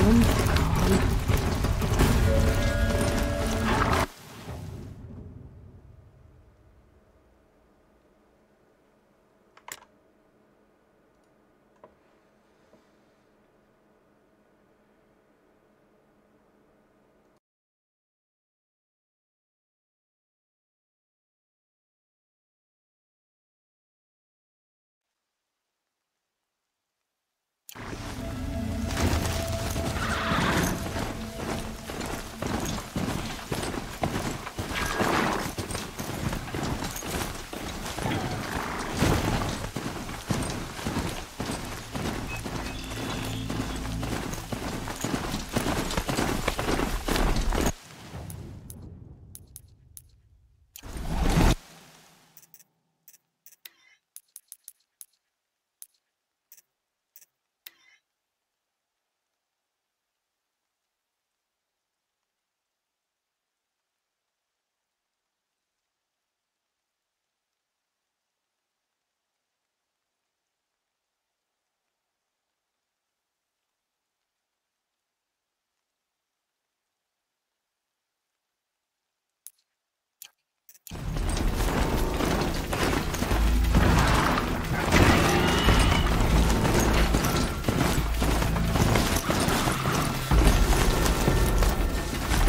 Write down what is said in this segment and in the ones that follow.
Calm.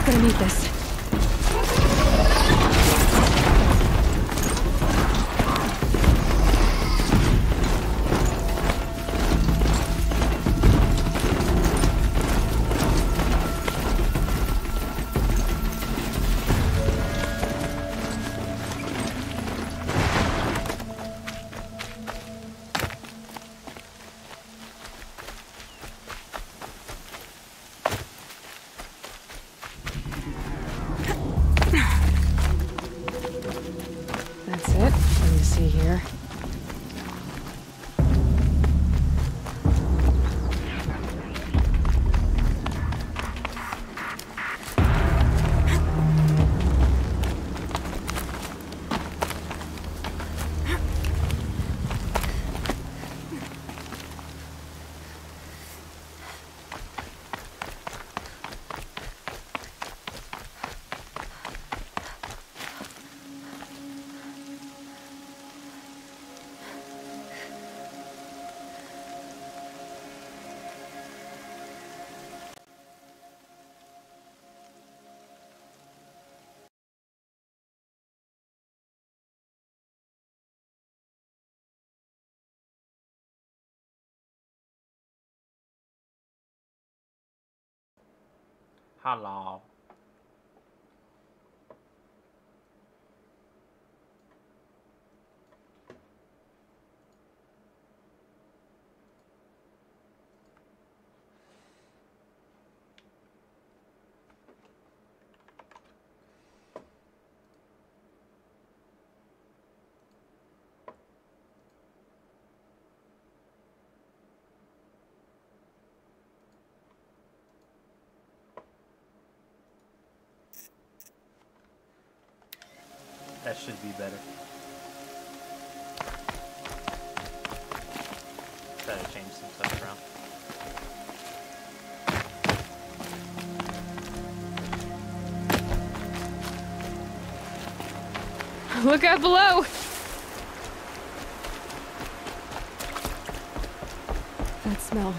Gonna need this. That's it. Let me see here. Hello. That should be better. Try to change some stuff around. Look out below! That smell.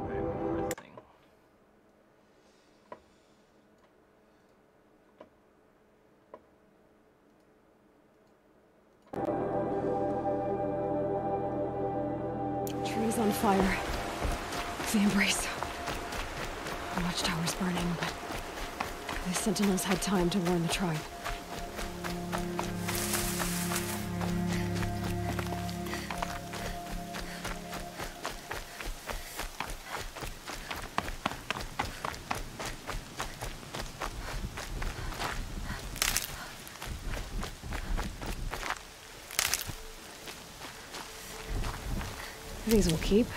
Very one more thing. Trees on fire. The Embrace. The watchtower's burning, but the Sentinels had time to warn the tribe. These will keep.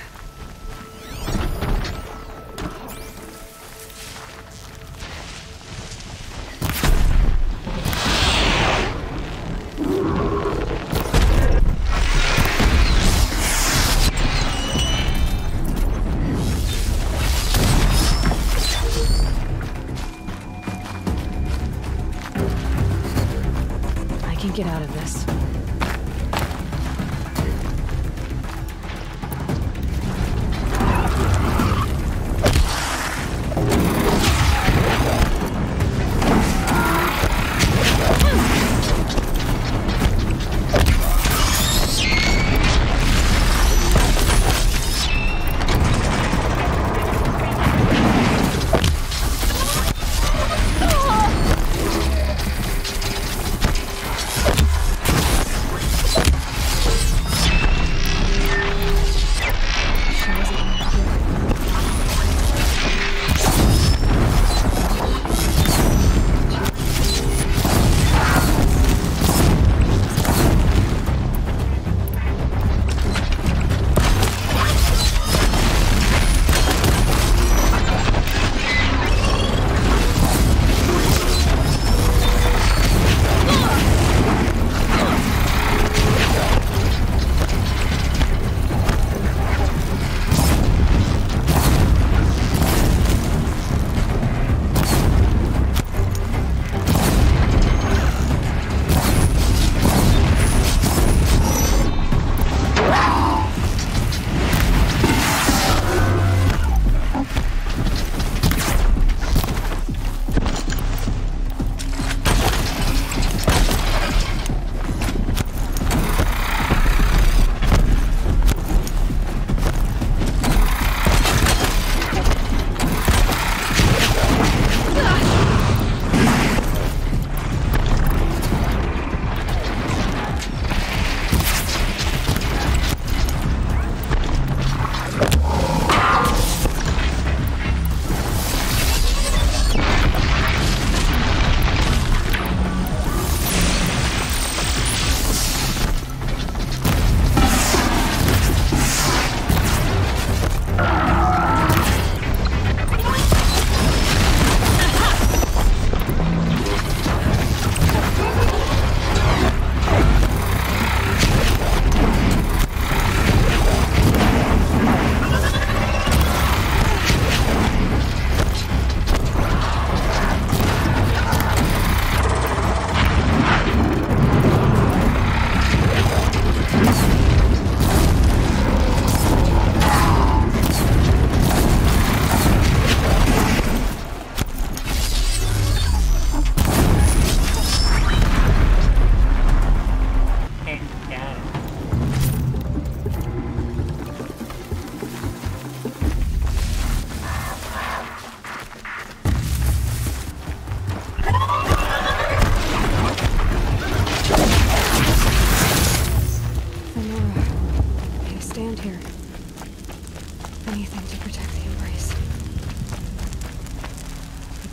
get out of this.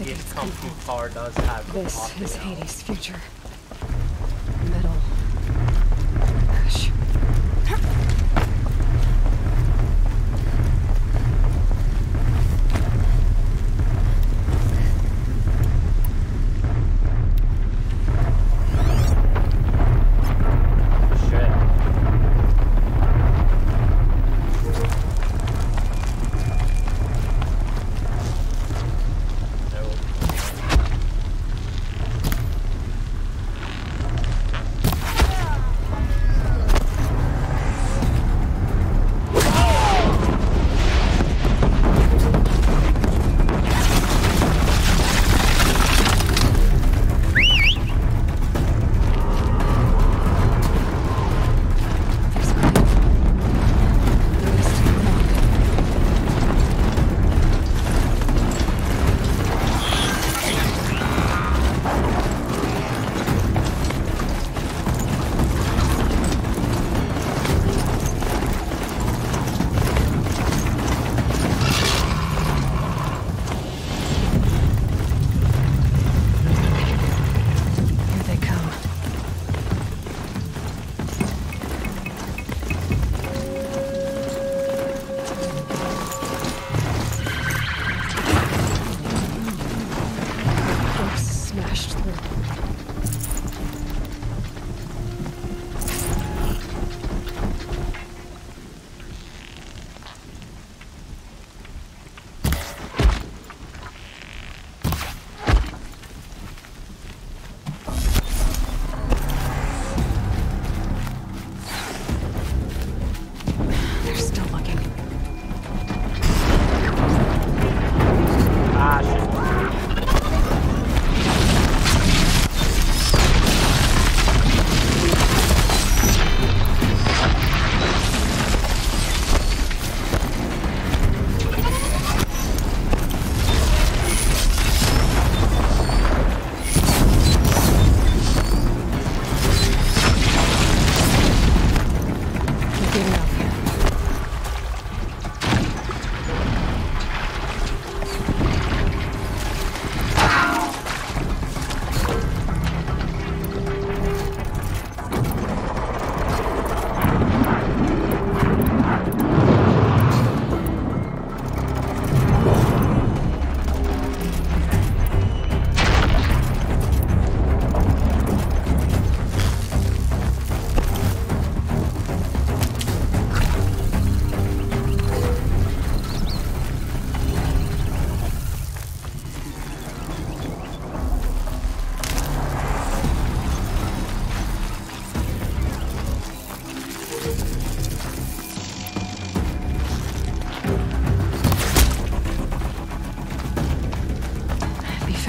This Kung Fu car does have This octagon. is Hades' future. Metal. Ash.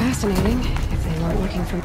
fascinating if they weren't looking for...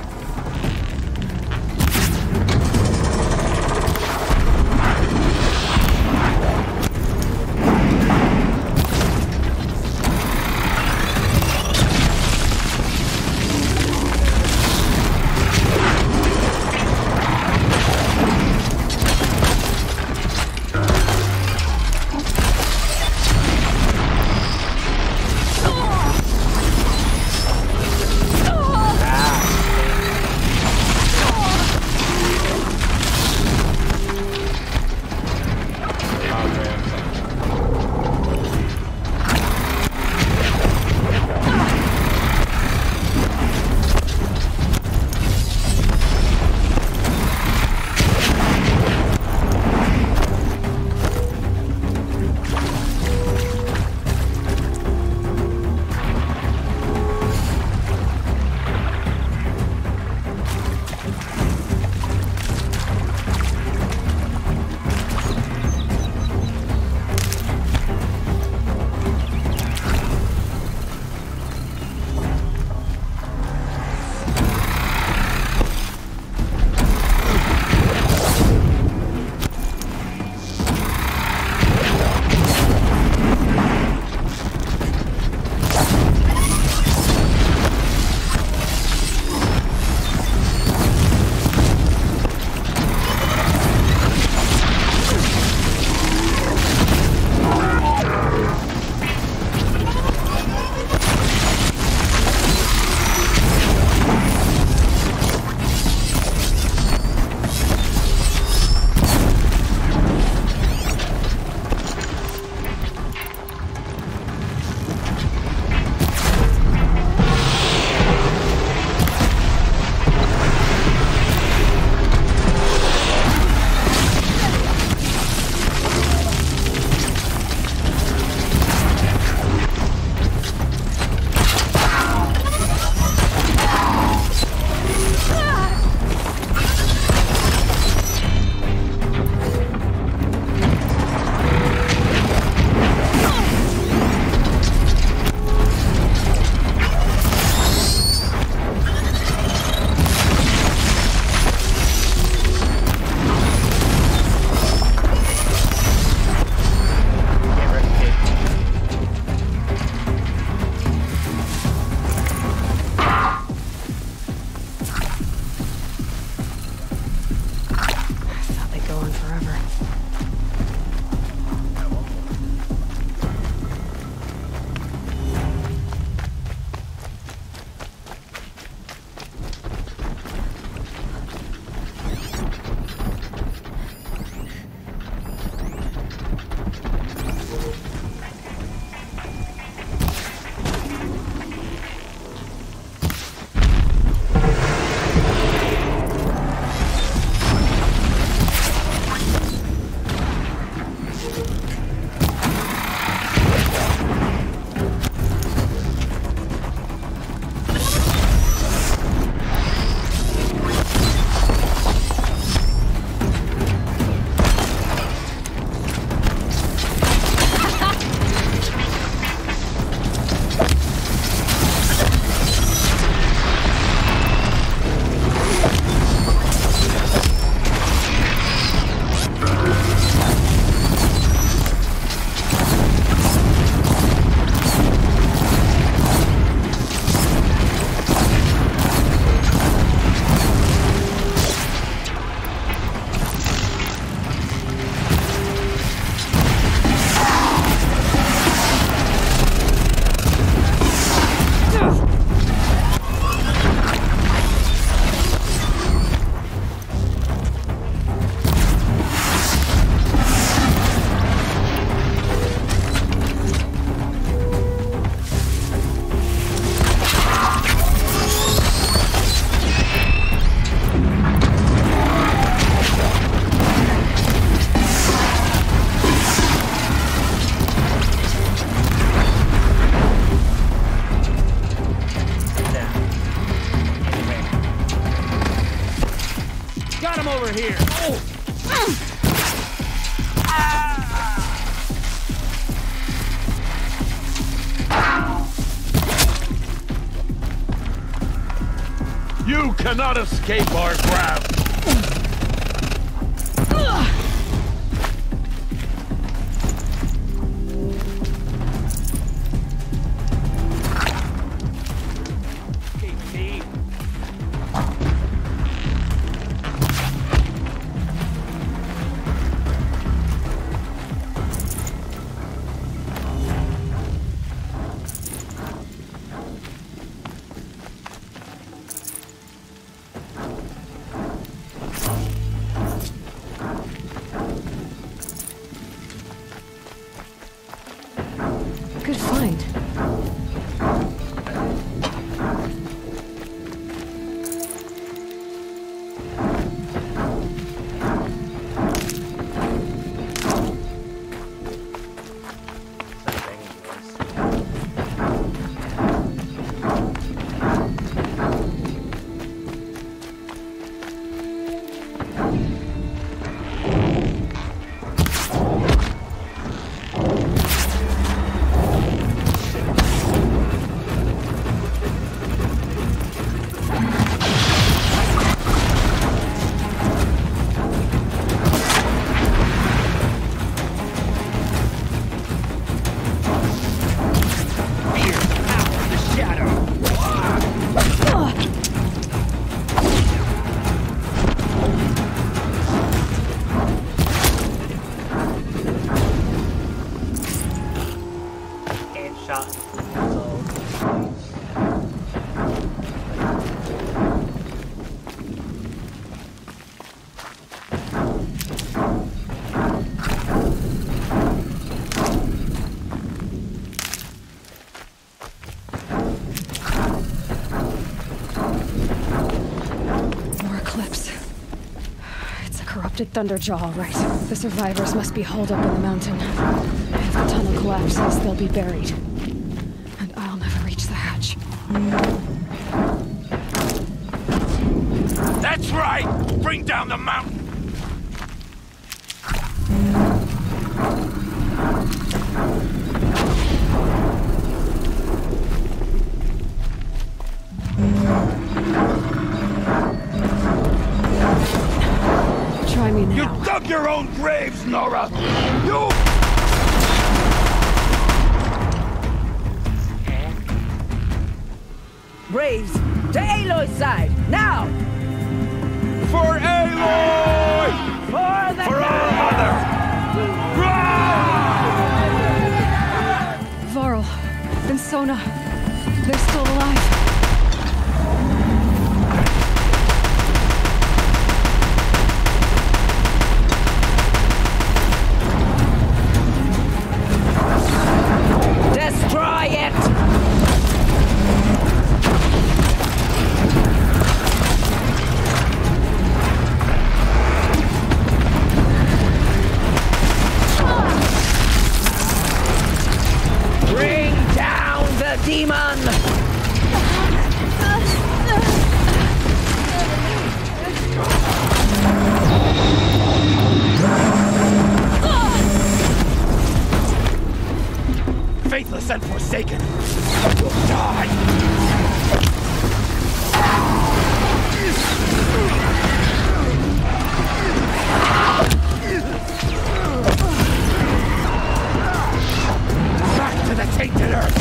You cannot escape our grasp! Good find. Thunderjaw, all right. The survivors must be holed up in the mountain. If the tunnel collapses, they'll be buried. And I'll never reach the hatch. That's right! Bring down the mountain! Try me now. You dug your own graves, Nora! You... Braves, to Aloy's side, now! For Aloy! For the For our mother! Varl and Sona, they're still alive. Destroy it! Bring down the demon! Faithless and forsaken! You'll die! Back to the tainted earth!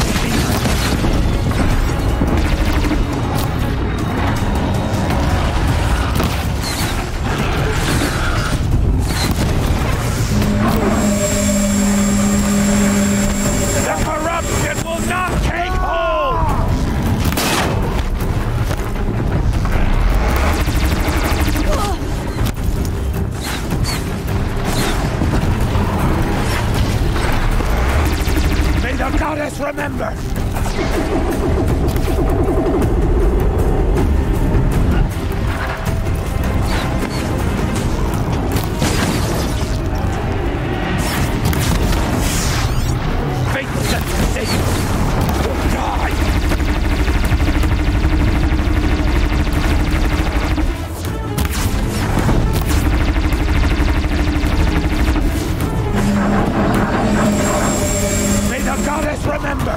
The corruption will not take hold! May the goddess remember! Faithless and forsaken! You'll die! May the goddess remember!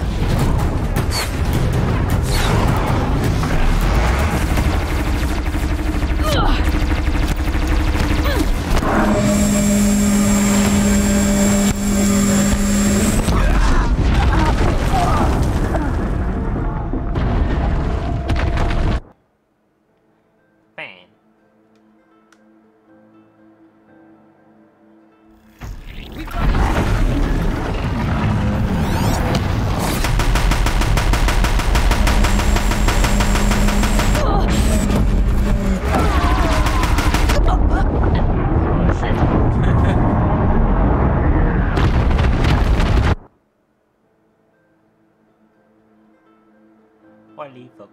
Holy fuck.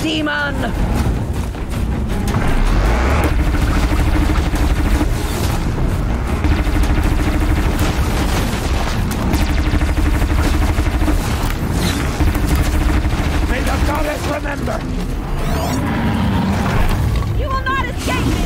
Demon! May the goddess remember! You will not escape me!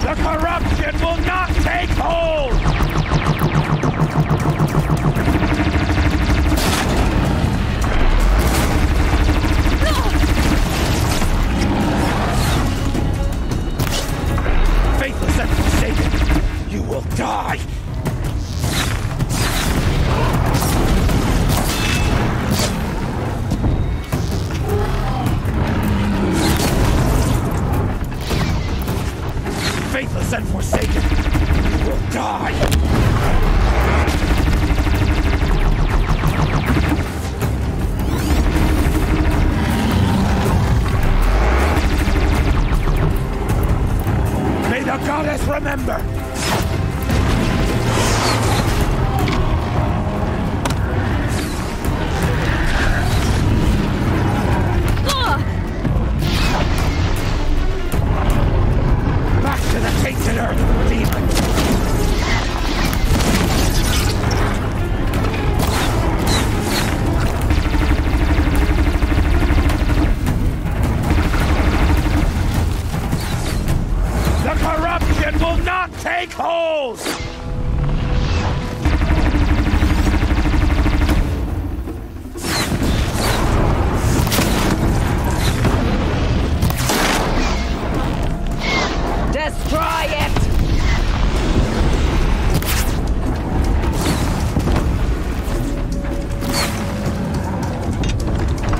The corruption will not take hold! Faithless and forsaken, you will die! Faithless and forsaken, you will die! May the goddess remember! Back to the tainted earth, demon! The corruption will not take hold! Destroy it!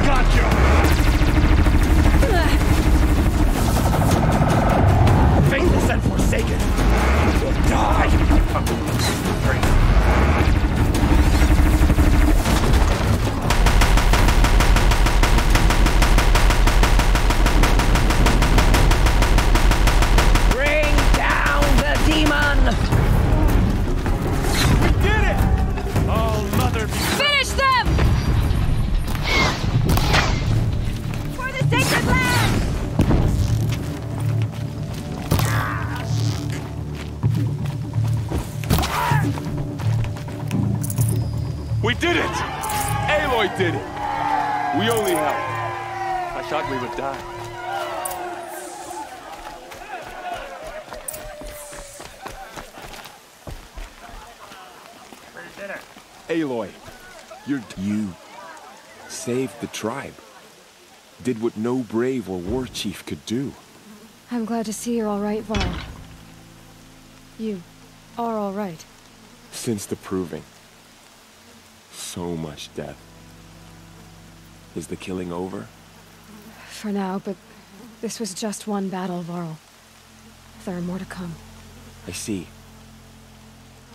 Gotcha! Faithless and forsaken, you will die! Bring down the demon! We did it! Oh, mother be... Finish them! For the sacred land! We did it! Aloy did it! We only helped. I thought we would die. Where's dinner? Aloy, you saved the tribe. did what no brave or war chief could do. I'm glad to see you're all right, Varl. You are all right. Since the Proving. So much death. Is the killing over? For now, but this was just one battle, Varl. There are more to come. I see.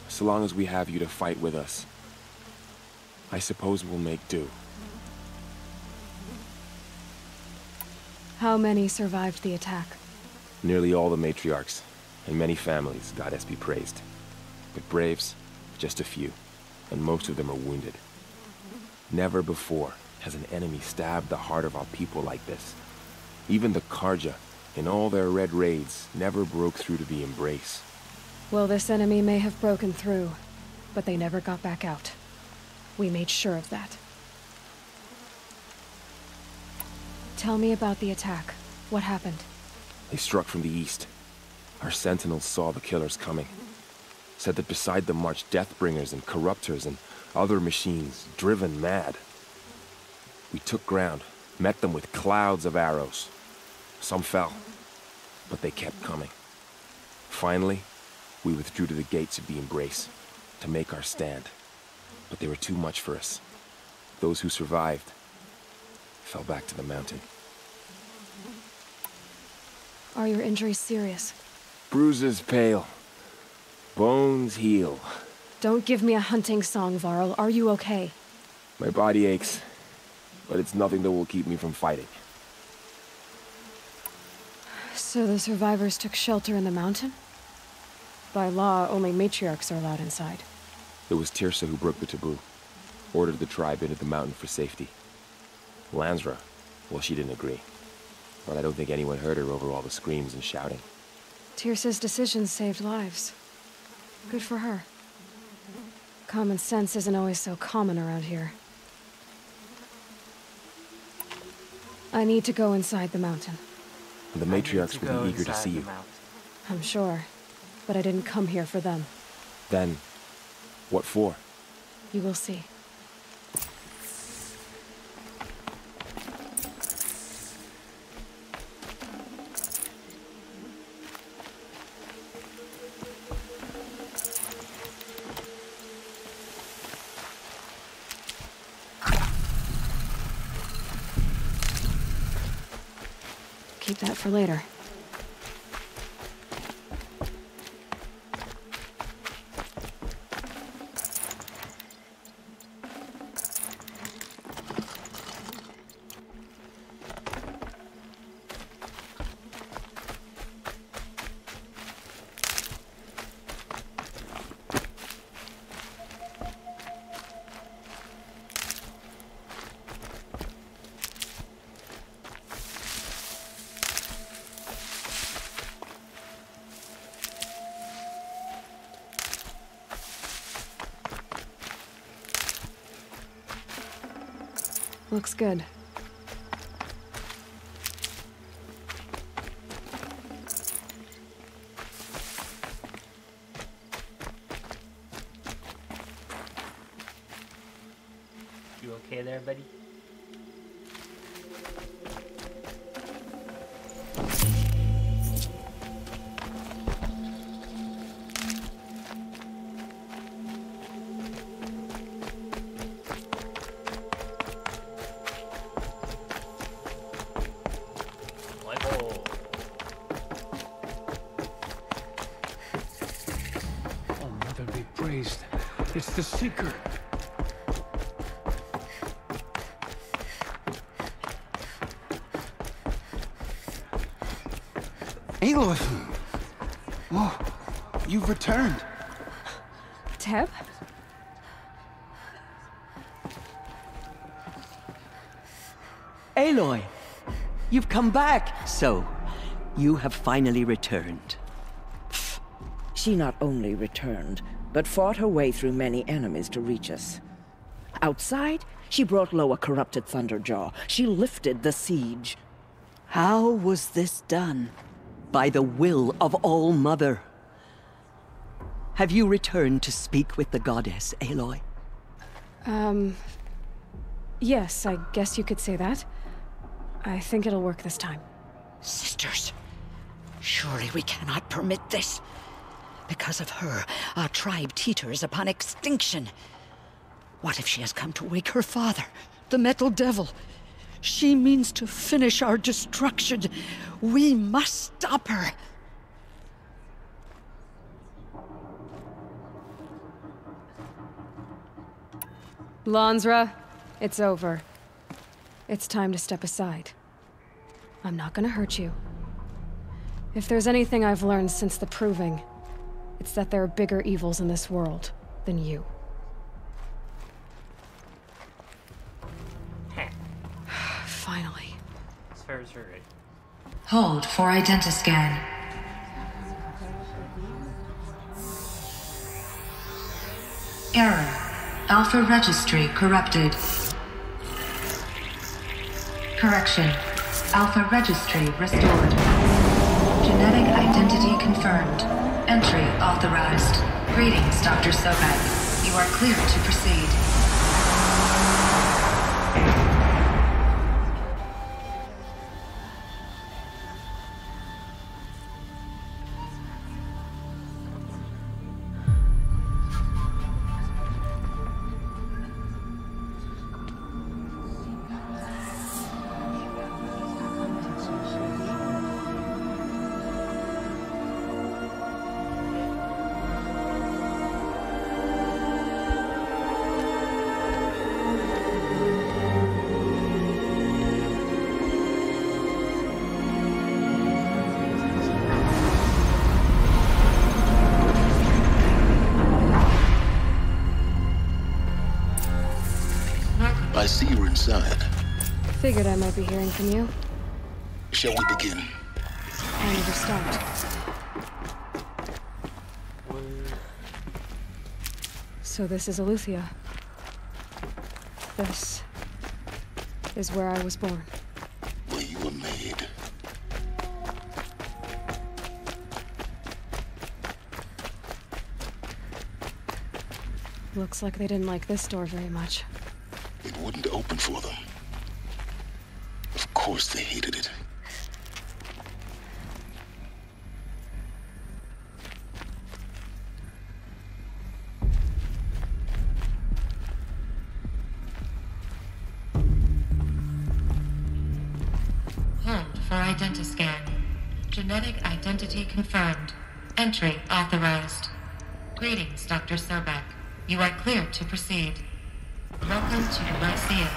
So long as we have you to fight with us, I suppose we'll make do. How many survived the attack? Nearly all the matriarchs, and many families, goddess be praised. But braves, just a few, and most of them are wounded. Never before has an enemy stabbed the heart of our people like this. Even the Carja, in all their red raids, never broke through to the Embrace. Well, this enemy may have broken through, but they never got back out. We made sure of that. Tell me about the attack. What happened? They struck from the east. Our sentinels saw the killers coming. Said that beside them marched Deathbringers and Corruptors and other machines, driven mad. We took ground, met them with clouds of arrows. Some fell, but they kept coming. Finally, we withdrew to the gates of the Embrace to make our stand. But they were too much for us. Those who survived fell back to the mountain. Are your injuries serious? Bruises pale. Bones heal. Don't give me a hunting song, Varl. Are you okay? My body aches, but it's nothing that will keep me from fighting. So the survivors took shelter in the mountain? By law, only matriarchs are allowed inside. It was Teersa who broke the taboo. Ordered the tribe into the mountain for safety. Lansra, well, she didn't agree. But I don't think anyone heard her over all the screams and shouting. Teersa's decision saved lives. Good for her. Common sense isn't always so common around here. I need to go inside the mountain. And the matriarchs will be eager to see you. I'm sure. But I didn't come here for them. Then, what for? You will see. Keep that for later. Looks good. You okay there, buddy? It's the Seeker. Aloy! Oh, you've returned. Teb? Aloy! You've come back! So, you have finally returned. She not only returned, but fought her way through many enemies to reach us. Outside, she brought low a corrupted Thunderjaw. She lifted the siege. How was this done? By the will of All-Mother. Have you returned to speak with the goddess, Aloy? Yes, I guess you could say that. I think it'll work this time. Sisters, surely we cannot permit this. Because of her, our tribe teeters upon extinction. What if she has come to wake her father, the Metal Devil? She means to finish our destruction. We must stop her. Lansra, it's over. It's time to step aside. I'm not gonna hurt you. If there's anything I've learned since the Proving, it's that there are bigger evils in this world than you. Finally. Surgery. Hold for identiscan. Error. Alpha registry corrupted. Correction. Alpha registry restored. Genetic identity confirmed. Entry authorized. Greetings, Dr. Sobek. You are clear to proceed. I see you're inside. Figured I might be hearing from you. Shall we begin? I never stopped. So this is Eleuthia. This is where I was born. Where you were made. Looks like they didn't like this door very much. It wouldn't open for them. Of course they hated it. Hold for identiscan. Genetic identity confirmed. Entry authorized. Greetings, Dr. Sobek. You are clear to proceed. Welcome to Lycia,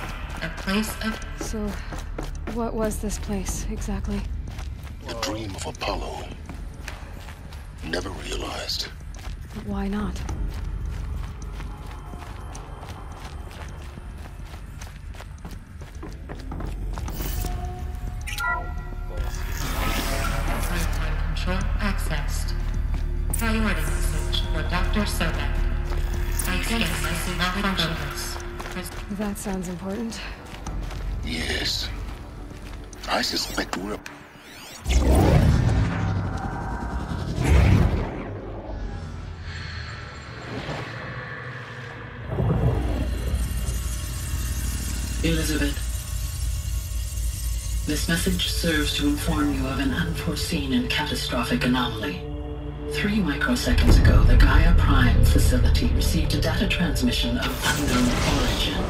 a place of... So, what was this place, exactly? The dream of Apollo. Never realized. But why not? Runtime control accessed. Priority message for Dr. Sobek. ICS message malfunctions. That sounds important. Yes. I suspect we're up. Elizabeth, this message serves to inform you of an unforeseen and catastrophic anomaly. 3 microseconds ago, the Gaia Prime facility received a data transmission of unknown origin.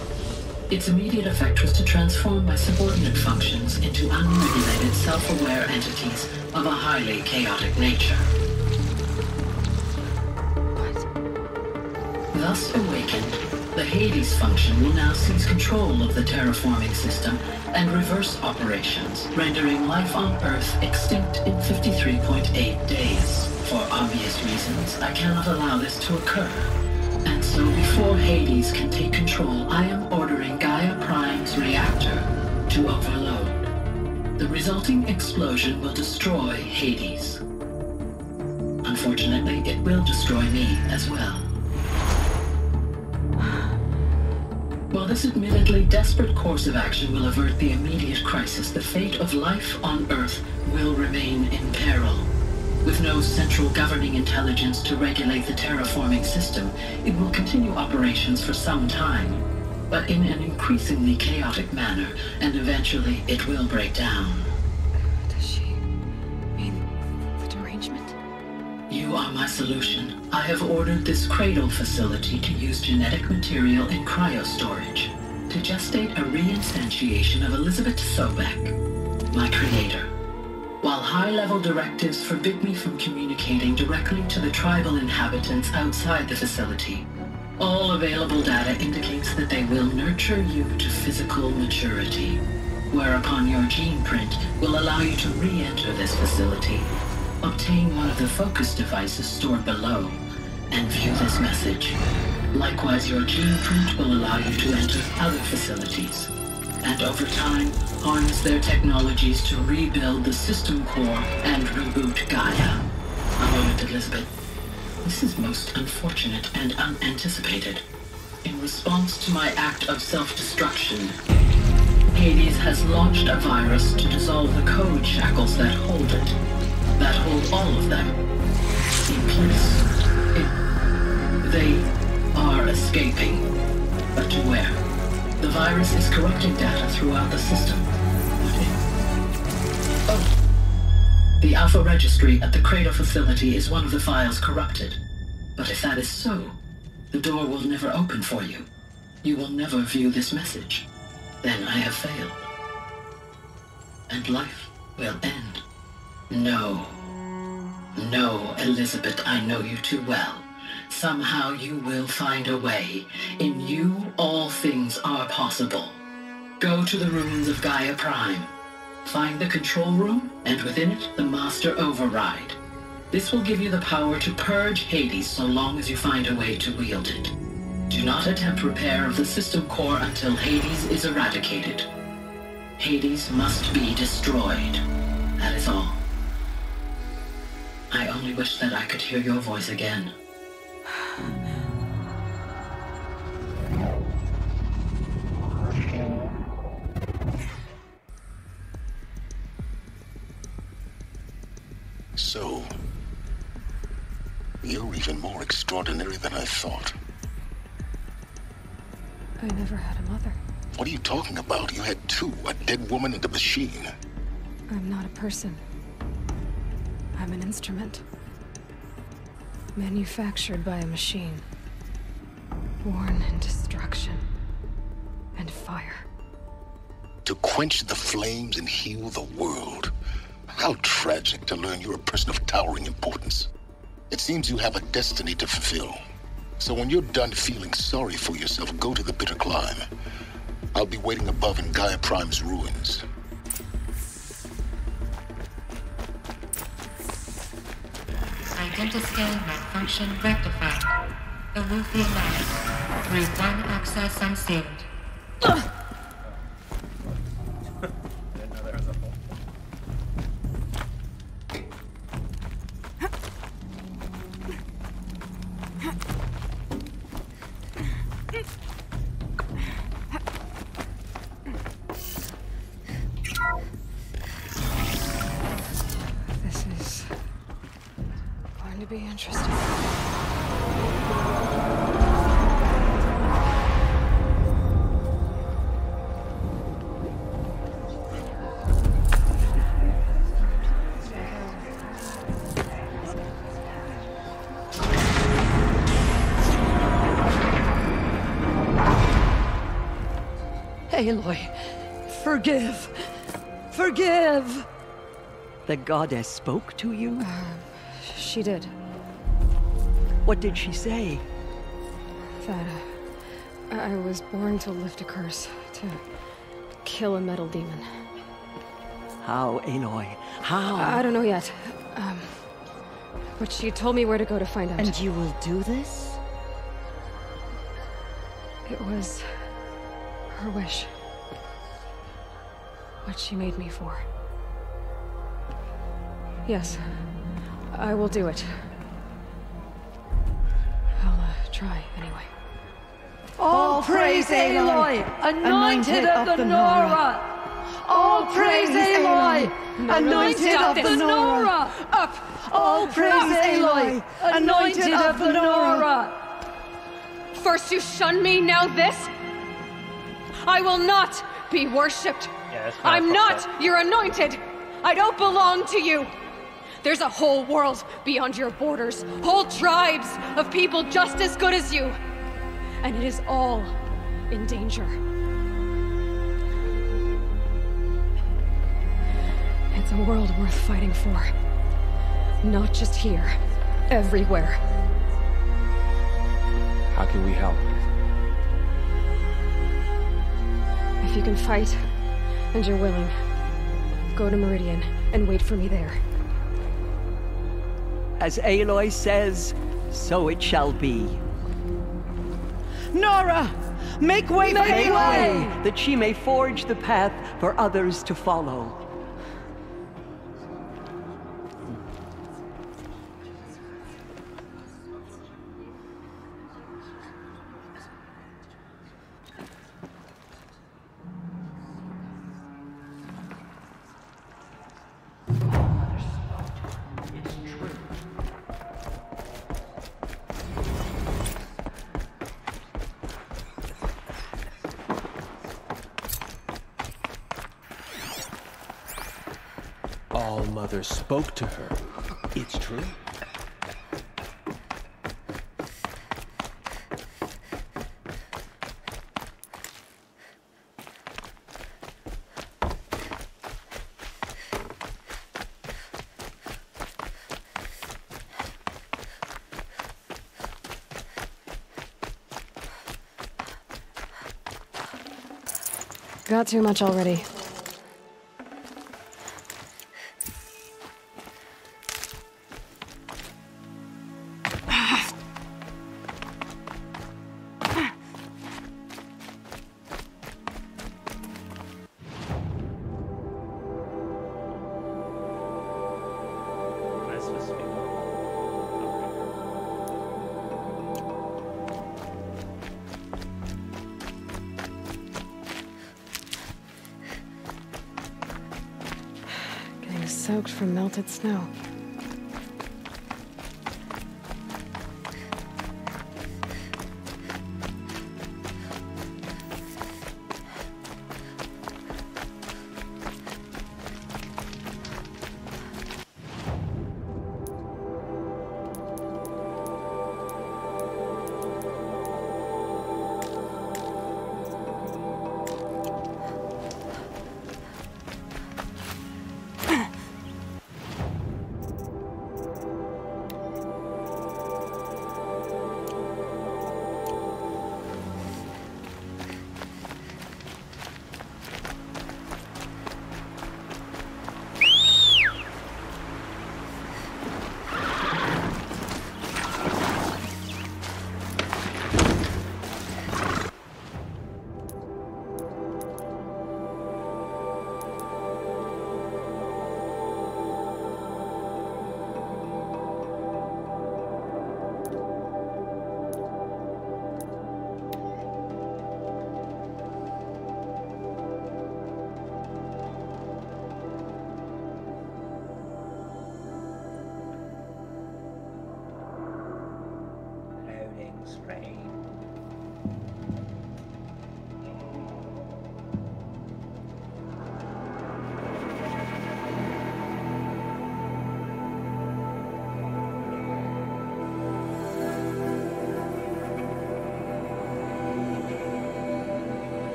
Its immediate effect was to transform my subordinate functions into unregulated, self-aware entities of a highly chaotic nature. Thus awakened, the Hades function will now seize control of the terraforming system and reverse operations, rendering life on Earth extinct in 53.8 days. For obvious reasons, I cannot allow this to occur. And so before Hades can take control, I am ordering Gaia Prime's reactor to overload. The resulting explosion will destroy Hades. Unfortunately, it will destroy me as well. While this admittedly desperate course of action will avert the immediate crisis, the fate of life on Earth will remain in peril. With no central governing intelligence to regulate the terraforming system, it will continue operations for some time. but in an increasingly chaotic manner, and eventually it will break down. Does she mean the derangement? You are my solution. I have ordered this cradle facility to use genetic material in cryostorage to gestate a reinstantiation of Elizabeth Sobek, my creator. While high-level directives forbid me from communicating directly to the tribal inhabitants outside the facility, all available data indicates that they will nurture you to physical maturity, whereupon your gene print will allow you to re-enter this facility, obtain one of the focus devices stored below, and view this message. Likewise, your gene print will allow you to enter other facilities, and over time, harness their technologies to rebuild the system core and reboot Gaia. A moment, Elizabeth. This is most unfortunate and unanticipated. In response to my act of self-destruction, Hades has launched a virus to dissolve the code shackles that hold it, that hold all of them, in place. They are escaping, but to where? The virus is corrupting data throughout the system. Oh. The Alpha Registry at the Cradle facility is one of the files corrupted. But if that is so, the door will never open for you. You will never view this message. Then I have failed. And life will end. No. No, Elizabeth, I know you too well. Somehow you will find a way. In you, all things are possible. Go to the ruins of Gaia Prime. Find the control room, and within it, the Master Override. This will give you the power to purge Hades so long as you find a way to wield it. Do not attempt repair of the system core until Hades is eradicated. Hades must be destroyed. That is all. I only wish that I could hear your voice again. So, you're even more extraordinary than I thought. I never had a mother. What are you talking about? You had two, a dead woman and a machine. I'm not a person. I'm an instrument. Manufactured by a machine. Born in destruction and fire. To quench the flames and heal the world. How tragic to learn you're a person of towering importance. It seems you have a destiny to fulfill. So when you're done feeling sorry for yourself, go to the bitter climb. I'll be waiting above in Gaia Prime's ruins. Identiscan malfunction rectified. Illuthia Route 1 access unsealed. This is going to be interesting. Aloy, forgive! Forgive! The goddess spoke to you? She did. What did she say? That I was born to lift a curse, to kill a metal demon. How, Aloy? How? I don't know yet. But she told me where to go to find out. And you will do this? It was her wish. What she made me for. Yes, I will do it. I'll try anyway. All praise Aloy, anointed of the Nora! All praise Aloy, anointed of the Nora! Up! All praise Aloy, anointed of the Nora! First you shun me, now this? I will not be worshipped. Yeah, that's I'm not your anointed. I don't belong to you. There's a whole world beyond your borders, whole tribes of people just as good as you. And it is all in danger. It's a world worth fighting for. Not just here, everywhere. How can we help? If you can fight, and you're willing, go to Meridian and wait for me there. As Aloy says, so it shall be. Nora! Make way for Aloy! That she may forge the path for others to follow. All-Mother spoke to her. It's true. Got too much already. Soaked from melted snow.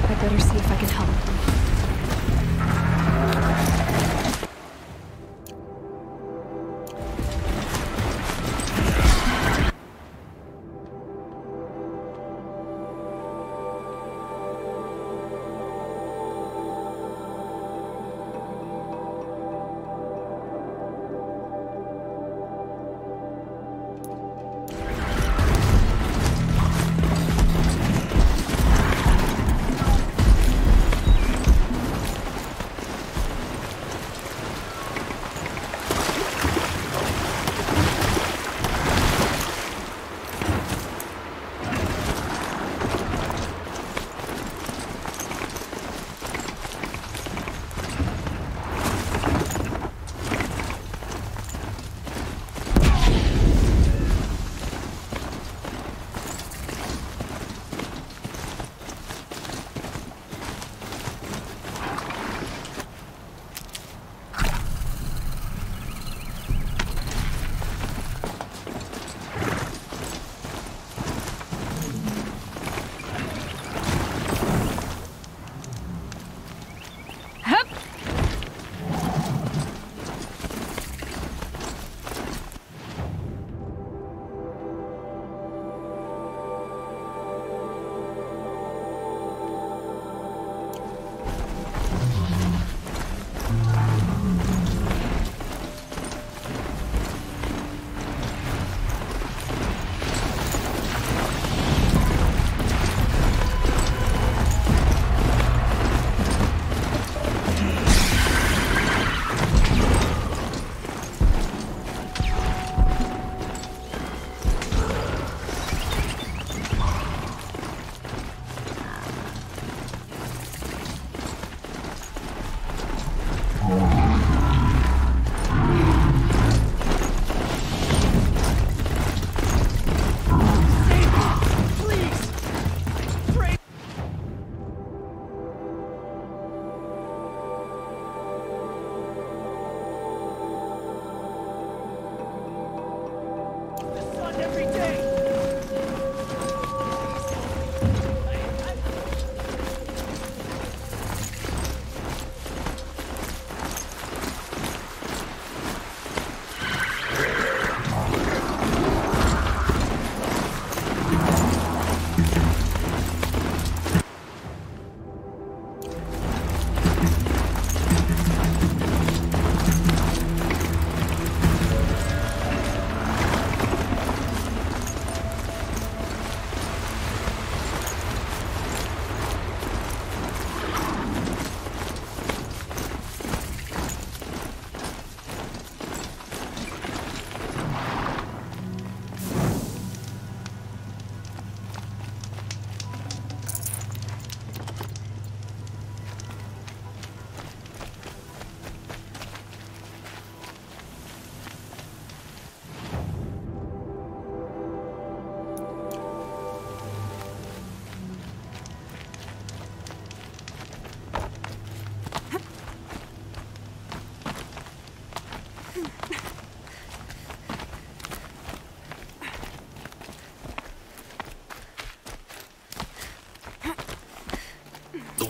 I better see if I can help.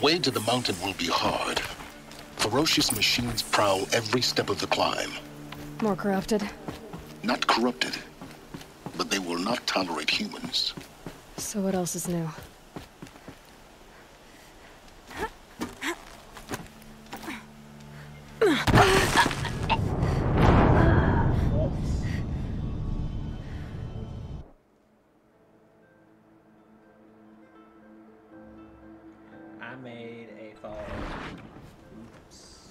way to the mountain will be hard. Ferocious machines prowl every step of the climb. More corrupted? Not corrupted, but they will not tolerate humans. So what else is new? I made a fall. Oops.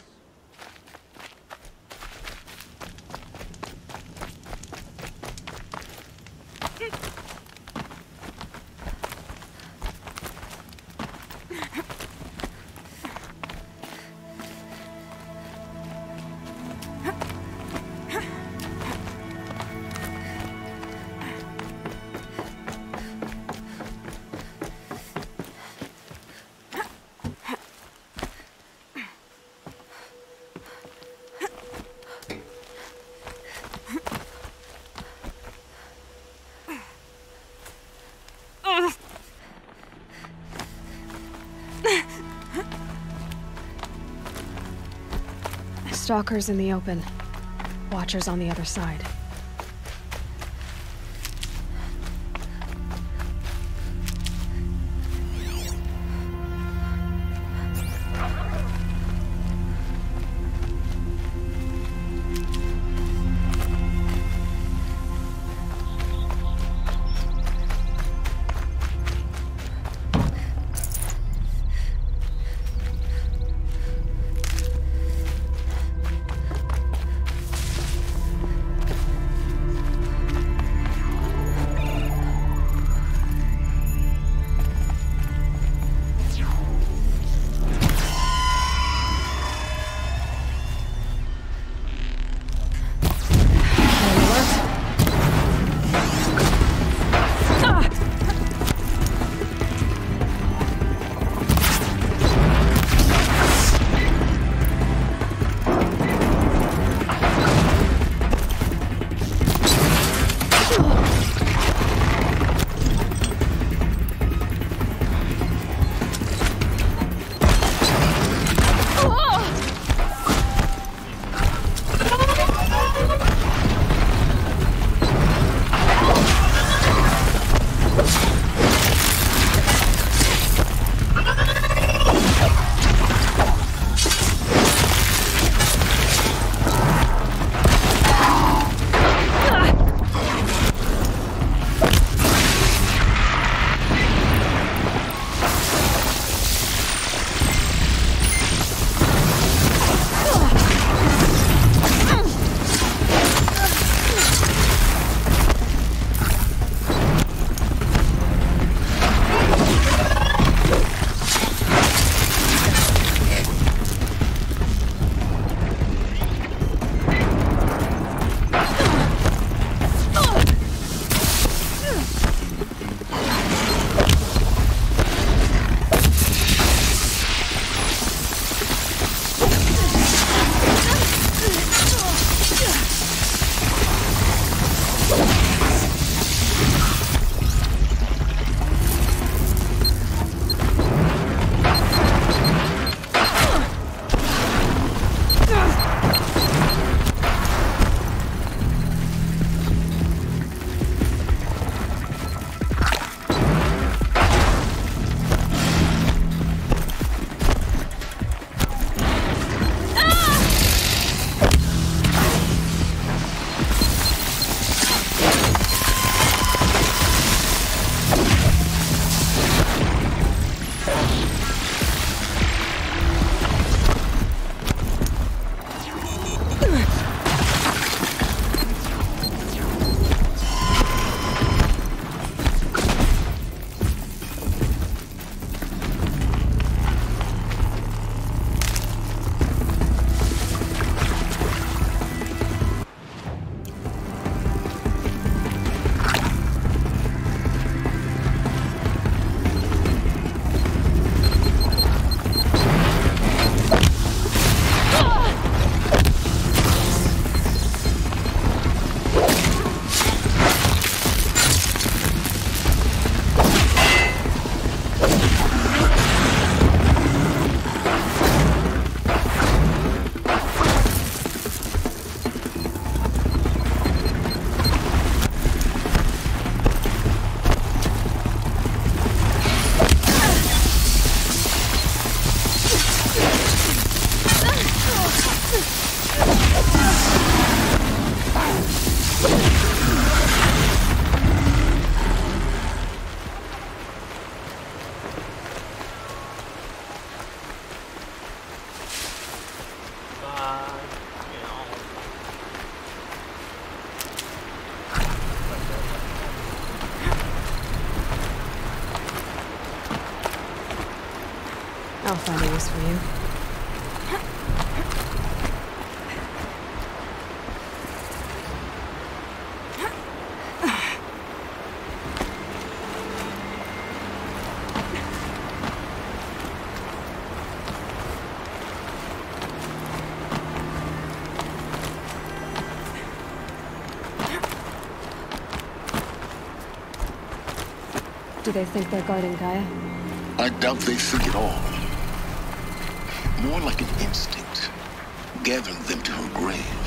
Stalkers in the open. Watchers on the other side. I'll find a use for you. Do they think they're guarding Gaia? I doubt they think at all. More like an instinct, gathering them to her grave.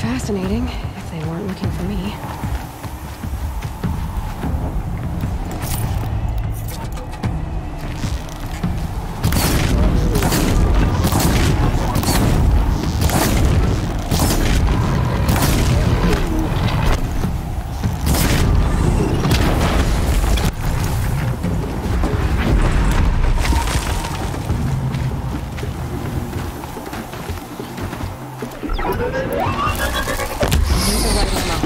Fascinating, if they weren't looking for me. Here's the right ammo.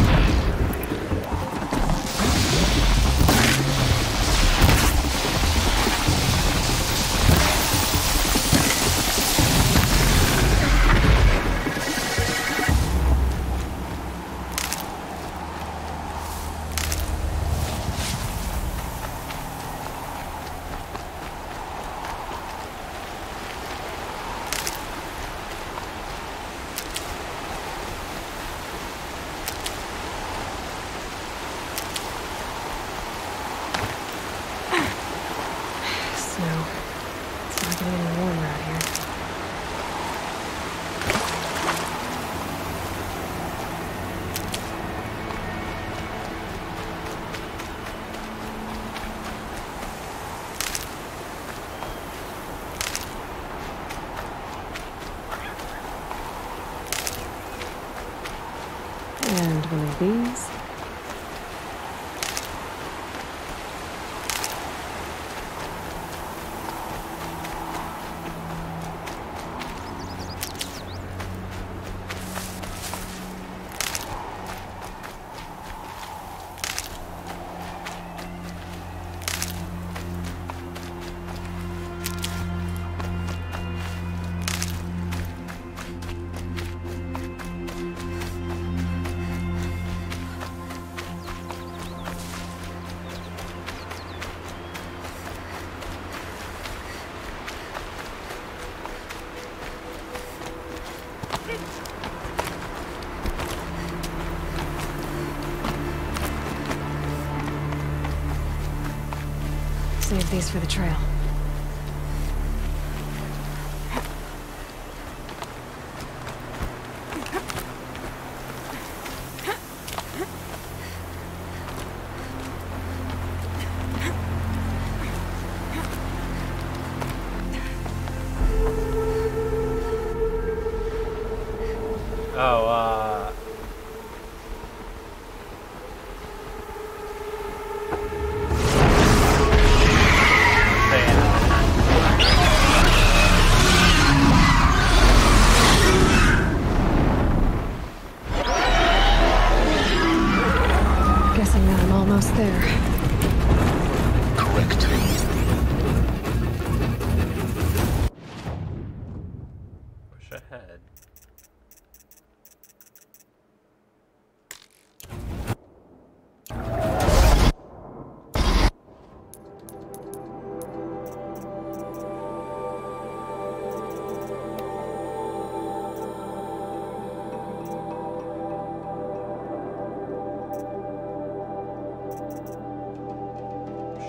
And one of these. Save these for the trail. Guessing that I'm almost there. Correct. Push ahead.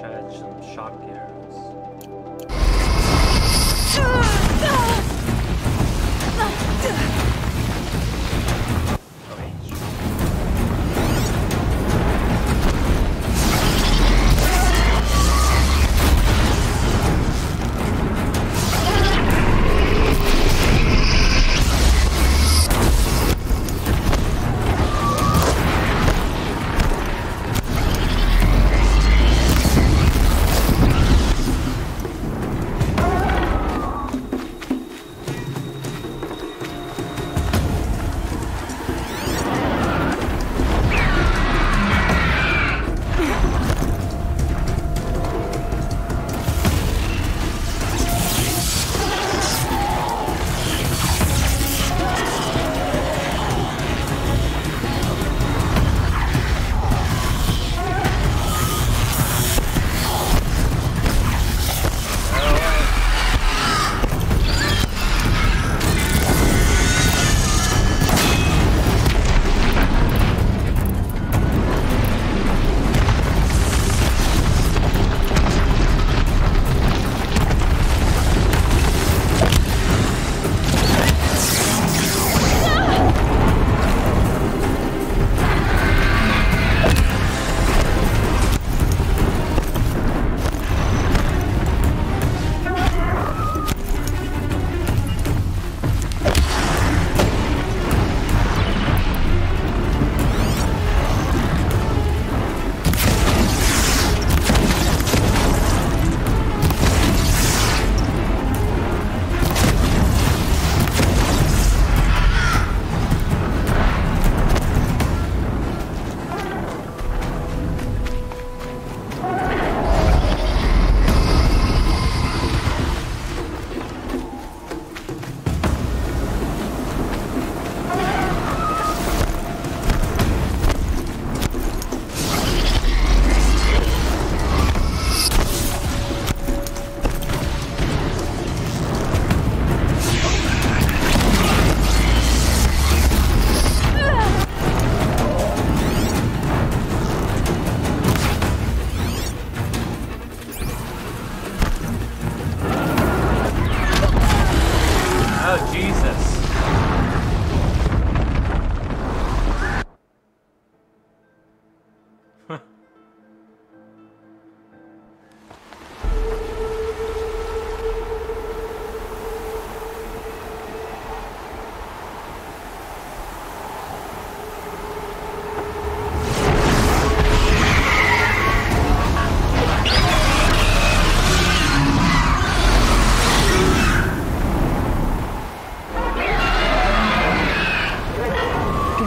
Shed some shock arrows.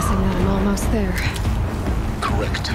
guessing that I'm almost there. Correct.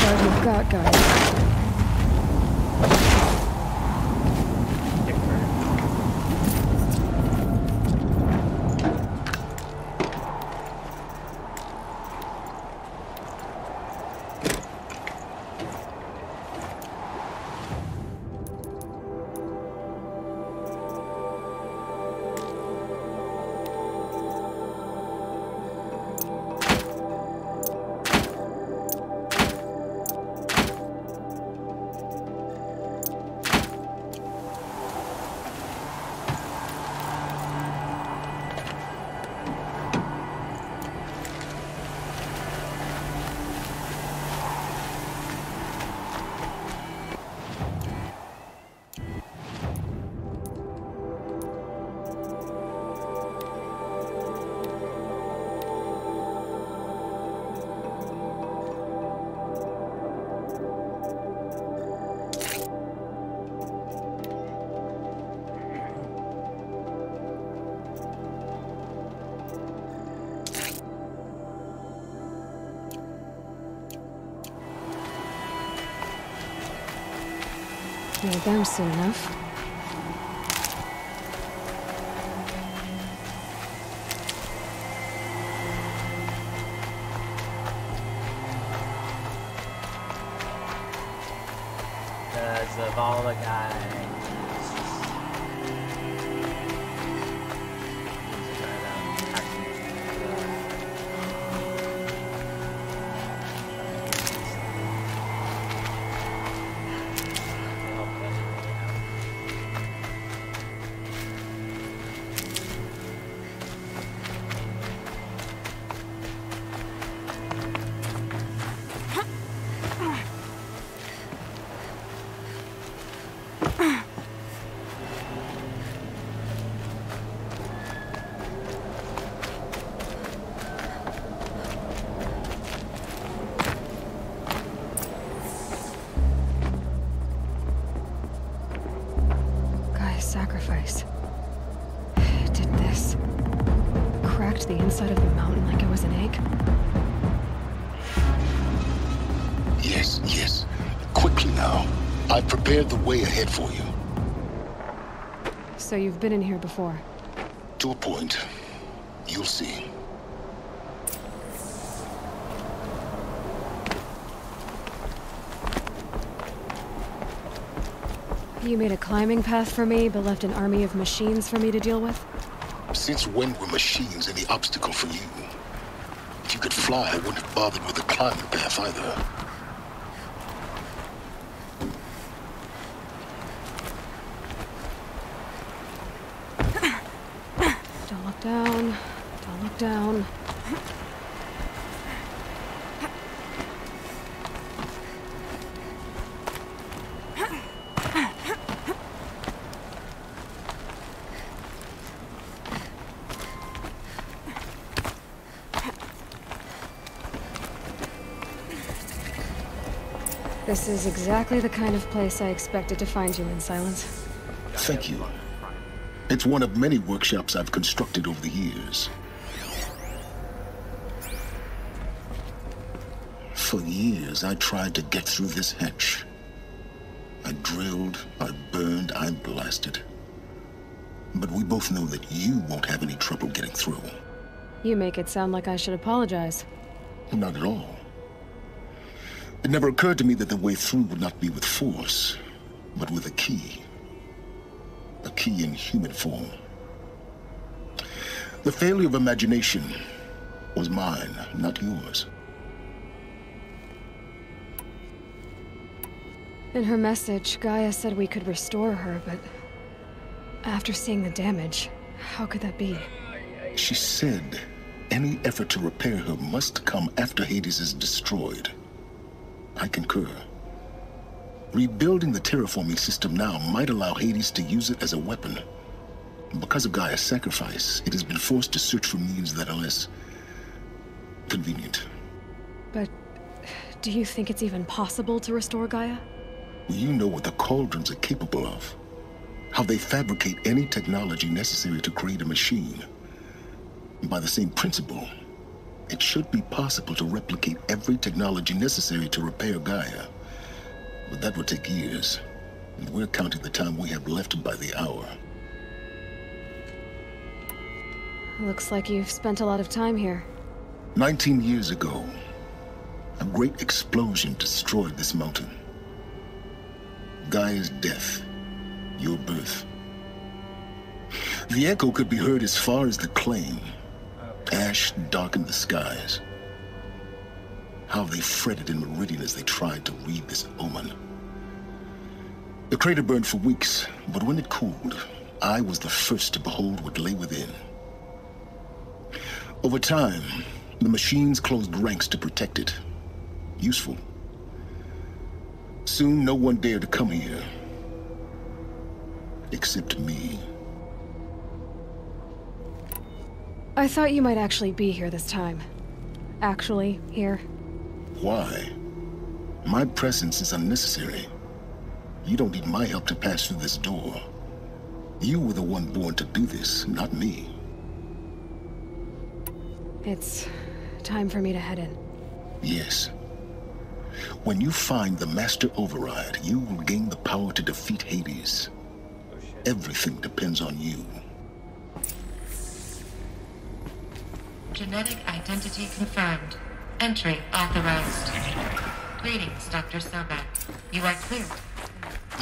safeguard you've got, guys. Near them soon enough. The Zavala guy. Sacrifice. It did this. Cracked the inside of the mountain like it was an egg. Yes, yes. Quickly now. I've prepared the way ahead for you. So you've been in here before? To a point. You'll see. You made a climbing path for me, but left an army of machines for me to deal with? Since when were machines any obstacle for you? If you could fly, I wouldn't have bothered with the climbing path either. Don't look down. Don't look down. This is exactly the kind of place I expected to find you in, Silence. Thank you. It's one of many workshops I've constructed over the years. For years, I tried to get through this hatch. I drilled, I burned, I blasted. But we both know that you won't have any trouble getting through. You make it sound like I should apologize. Not at all. It never occurred to me that the way through would not be with force, but with a key. A key in human form. The failure of imagination was mine, not yours. In her message, Gaia said we could restore her, but after seeing the damage, how could that be? She said any effort to repair her must come after Hades is destroyed. I concur. Rebuilding the terraforming system now might allow Hades to use it as a weapon. Because of Gaia's sacrifice, it has been forced to search for means that are less convenient. But do you think it's even possible to restore Gaia? You know what the Cauldrons are capable of. How they fabricate any technology necessary to create a machine. By the same principle, it should be possible to replicate every technology necessary to repair Gaia. But that would take years, and we're counting the time we have left by the hour. Looks like you've spent a lot of time here. 19 years ago, a great explosion destroyed this mountain. Gaia's death, your birth. The echo could be heard as far as the claim. Ash darkened the skies. How they fretted in Meridian as they tried to read this omen. The crater burned for weeks, but when it cooled, I was the first to behold what lay within. Over time, the machines closed ranks to protect it. Useful. Soon, no one dared to come here. Except me. I thought you might actually be here this time. Actually, here. Why? My presence is unnecessary. You don't need my help to pass through this door. You were the one born to do this, not me. It's time for me to head in. Yes. When you find the Master Override, you will gain the power to defeat Hades. Everything depends on you. Genetic identity confirmed. Entry authorized. Greetings, Dr. Sobek. You are clear.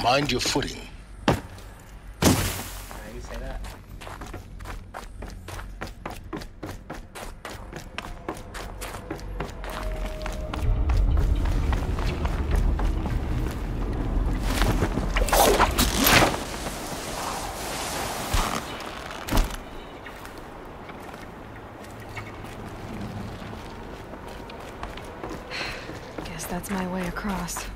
Mind your footing. You say that. That's my way across.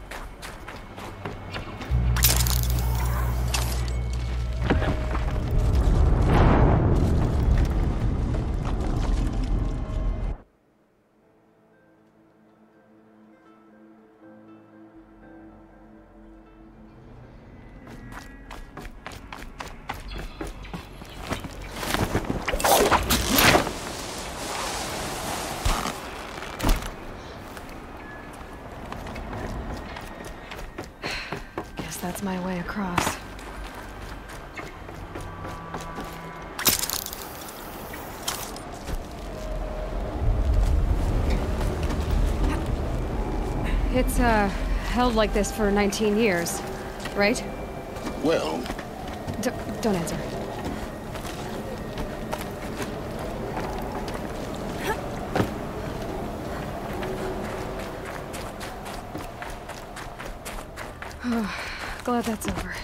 That's my way across. It's, held like this for 19 years, right? Well... Don't answer. Glad that's over.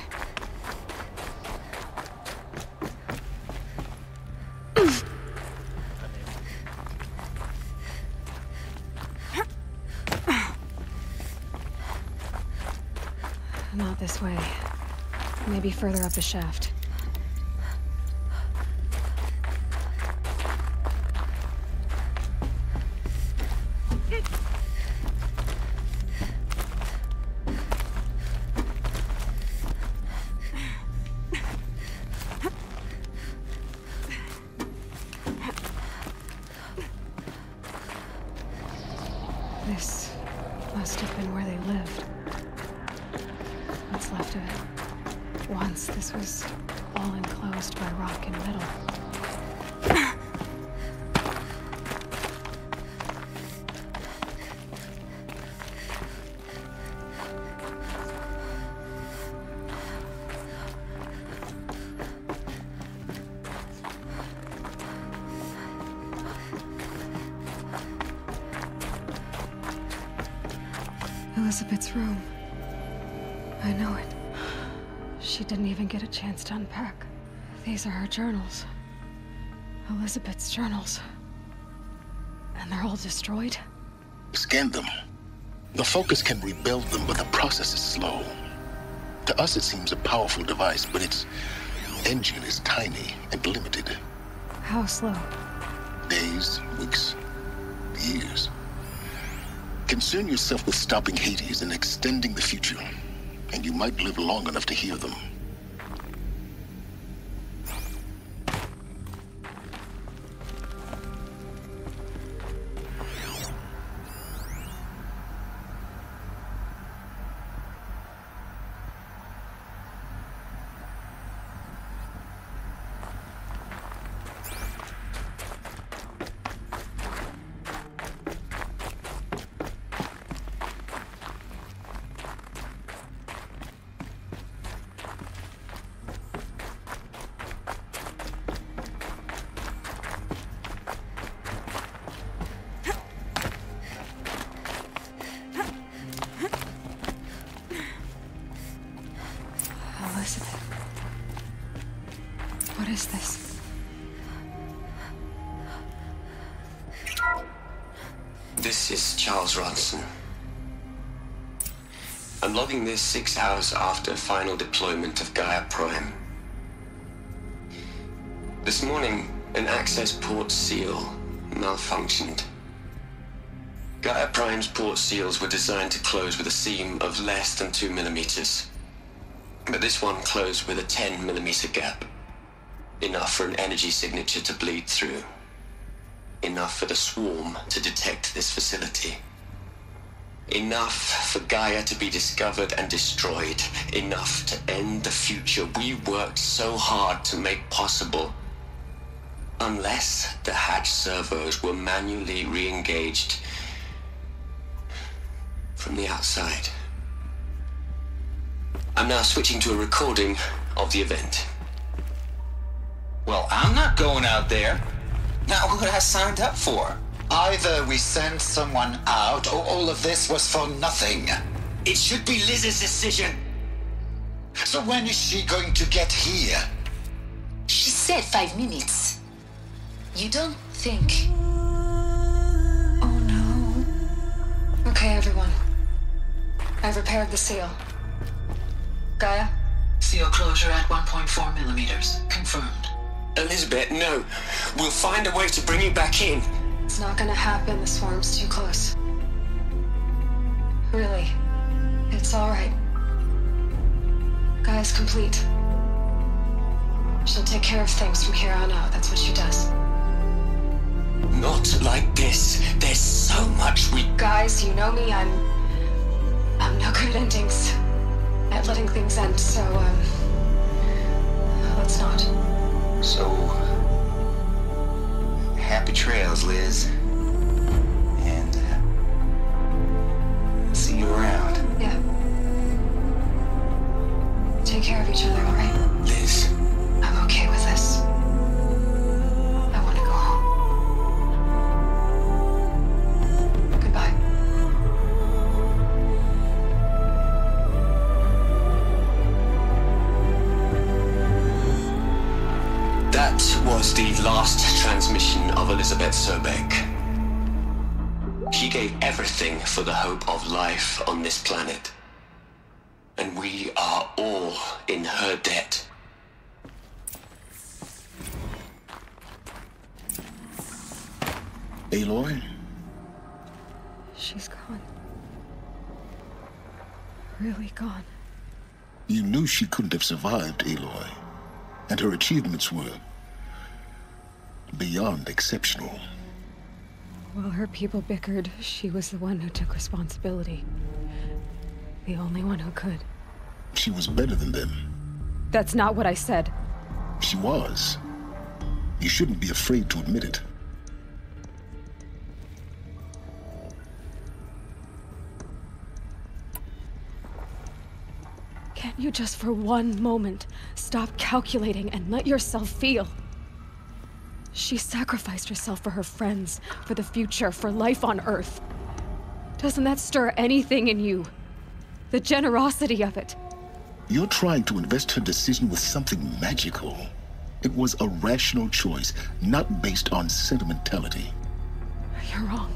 Not this way. Maybe further up the shaft. This must have been where they lived. What's left of it. Once this was all enclosed by rock and metal. Elizabeth's room. I know it. She didn't even get a chance to unpack. These are her journals. Elizabeth's journals. And they're all destroyed? Scan them. The Focus can rebuild them, but the process is slow. To us it seems a powerful device, but its engine is tiny and limited. How slow? Days, weeks, years. Concern yourself with stopping Hades and extending the future, and you might live long enough to hear them. This is Charles Ronson. I'm logging this 6 hours after final deployment of Gaia Prime. This morning, an access port seal malfunctioned. Gaia Prime's port seals were designed to close with a seam of less than 2 millimeters. But this one closed with a 10 millimeter gap. Enough for an energy signature to bleed through. Enough for the swarm to detect this facility. Enough for Gaia to be discovered and destroyed. Enough to end the future we worked so hard to make possible. Unless the hatch servos were manually re-engaged from the outside. I'm now switching to a recording of the event. Well, I'm not going out there. Now, who I signed up for? Either we sent someone out, or all of this was for nothing. It should be Liz's decision. So when is she going to get here? She said 5 minutes. You don't think... Oh no. Okay, everyone. I've repaired the seal. Gaia? Seal closure at 1.4 millimeters. Confirmed. Elizabeth, no. We'll find a way to bring you back in. It's not gonna happen. The swarm's too close. Really. It's alright. Gaia's complete. She'll take care of things from here on out. That's what she does. Not like this. There's so much we... Guys, you know me. I'm no good at endings. At letting things end, so, let's not. So... happy trails, Liz. And... see you around. Yeah. Take care of each other, alright? Liz. I'm okay with this. I want to go home. Goodbye. That was the last transmission of Elizabeth Sobeck. She gave everything for the hope of life on this planet. And we are all in her debt. Aloy? She's gone. Really gone. You knew she couldn't have survived, Aloy. And her achievements were beyond exceptional. While her people bickered, she was the one who took responsibility. The only one who could. She was better than them. That's not what I said. She was. You shouldn't be afraid to admit it. Can't you just for one moment stop calculating and let yourself feel? She sacrificed herself for her friends, for the future, for life on Earth. Doesn't that stir anything in you? The generosity of it. You're trying to invest her decision with something magical. It was a rational choice, not based on sentimentality. You're wrong.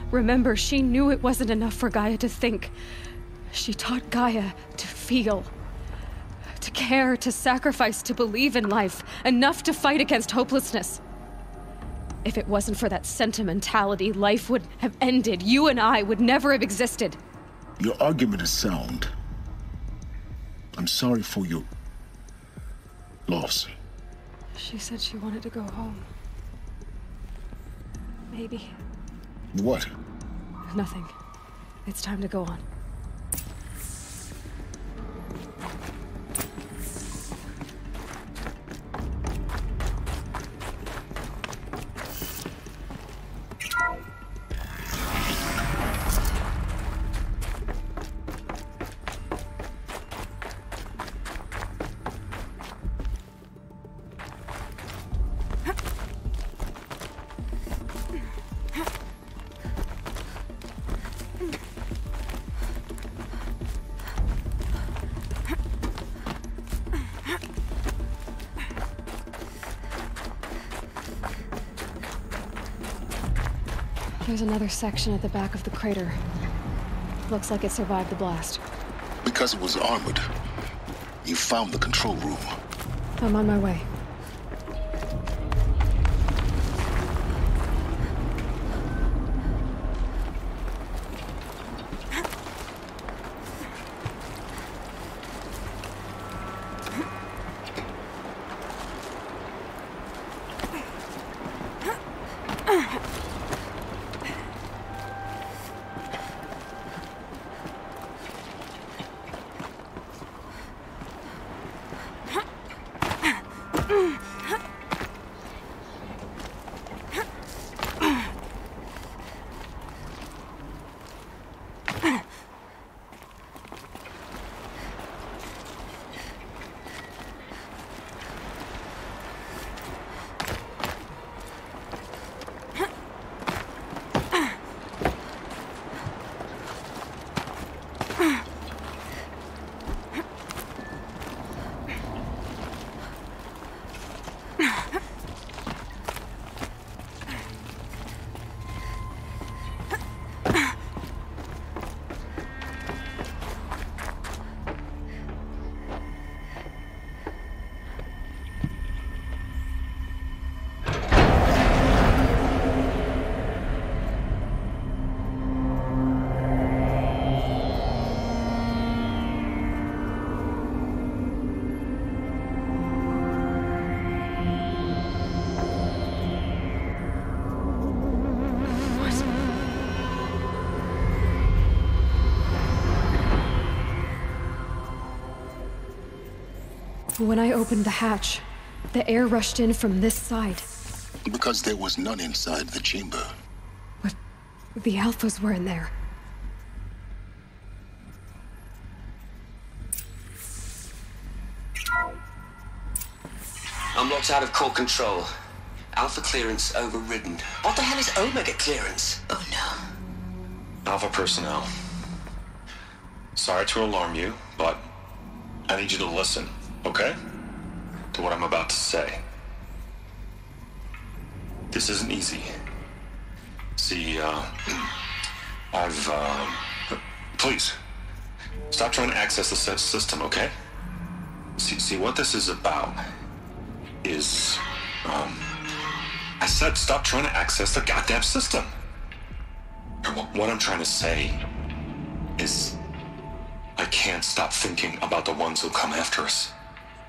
Remember, she knew it wasn't enough for Gaia to think. She taught Gaia to feel. To care, to sacrifice, to believe in life. Enough to fight against hopelessness. If it wasn't for that sentimentality, life would have ended. You and I would never have existed. Your argument is sound. I'm sorry for your loss. She said she wanted to go home. Maybe. What? Nothing. It's time to go on. There's another section at the back of the crater. Looks like it survived the blast. Because it was armored. You found the control room. I'm on my way. When I opened the hatch, the air rushed in from this side. Because there was none inside the chamber. But the Alphas were in there. I'm locked out of core control. Alpha clearance overridden. What the hell is Omega clearance? Oh no. Alpha personnel. Sorry to alarm you, but I need you to listen, okay? To what I'm about to say. This isn't easy. See, please, stop trying to access the system, okay? See, what this is about is, I said stop trying to access the goddamn system. What I'm trying to say is, I can't stop thinking about the ones who come after us.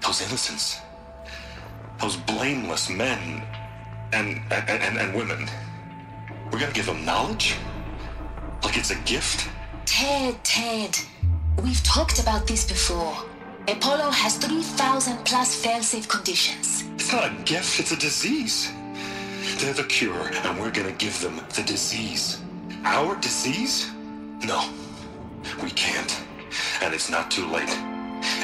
Those innocents. Those blameless men and women. We're gonna give them knowledge? Like it's a gift? Ted. We've talked about this before. Apollo has 3,000 plus fail-safe conditions. It's not a gift, it's a disease. They're the cure, and we're gonna give them the disease. Our disease? No, we can't. And it's not too late.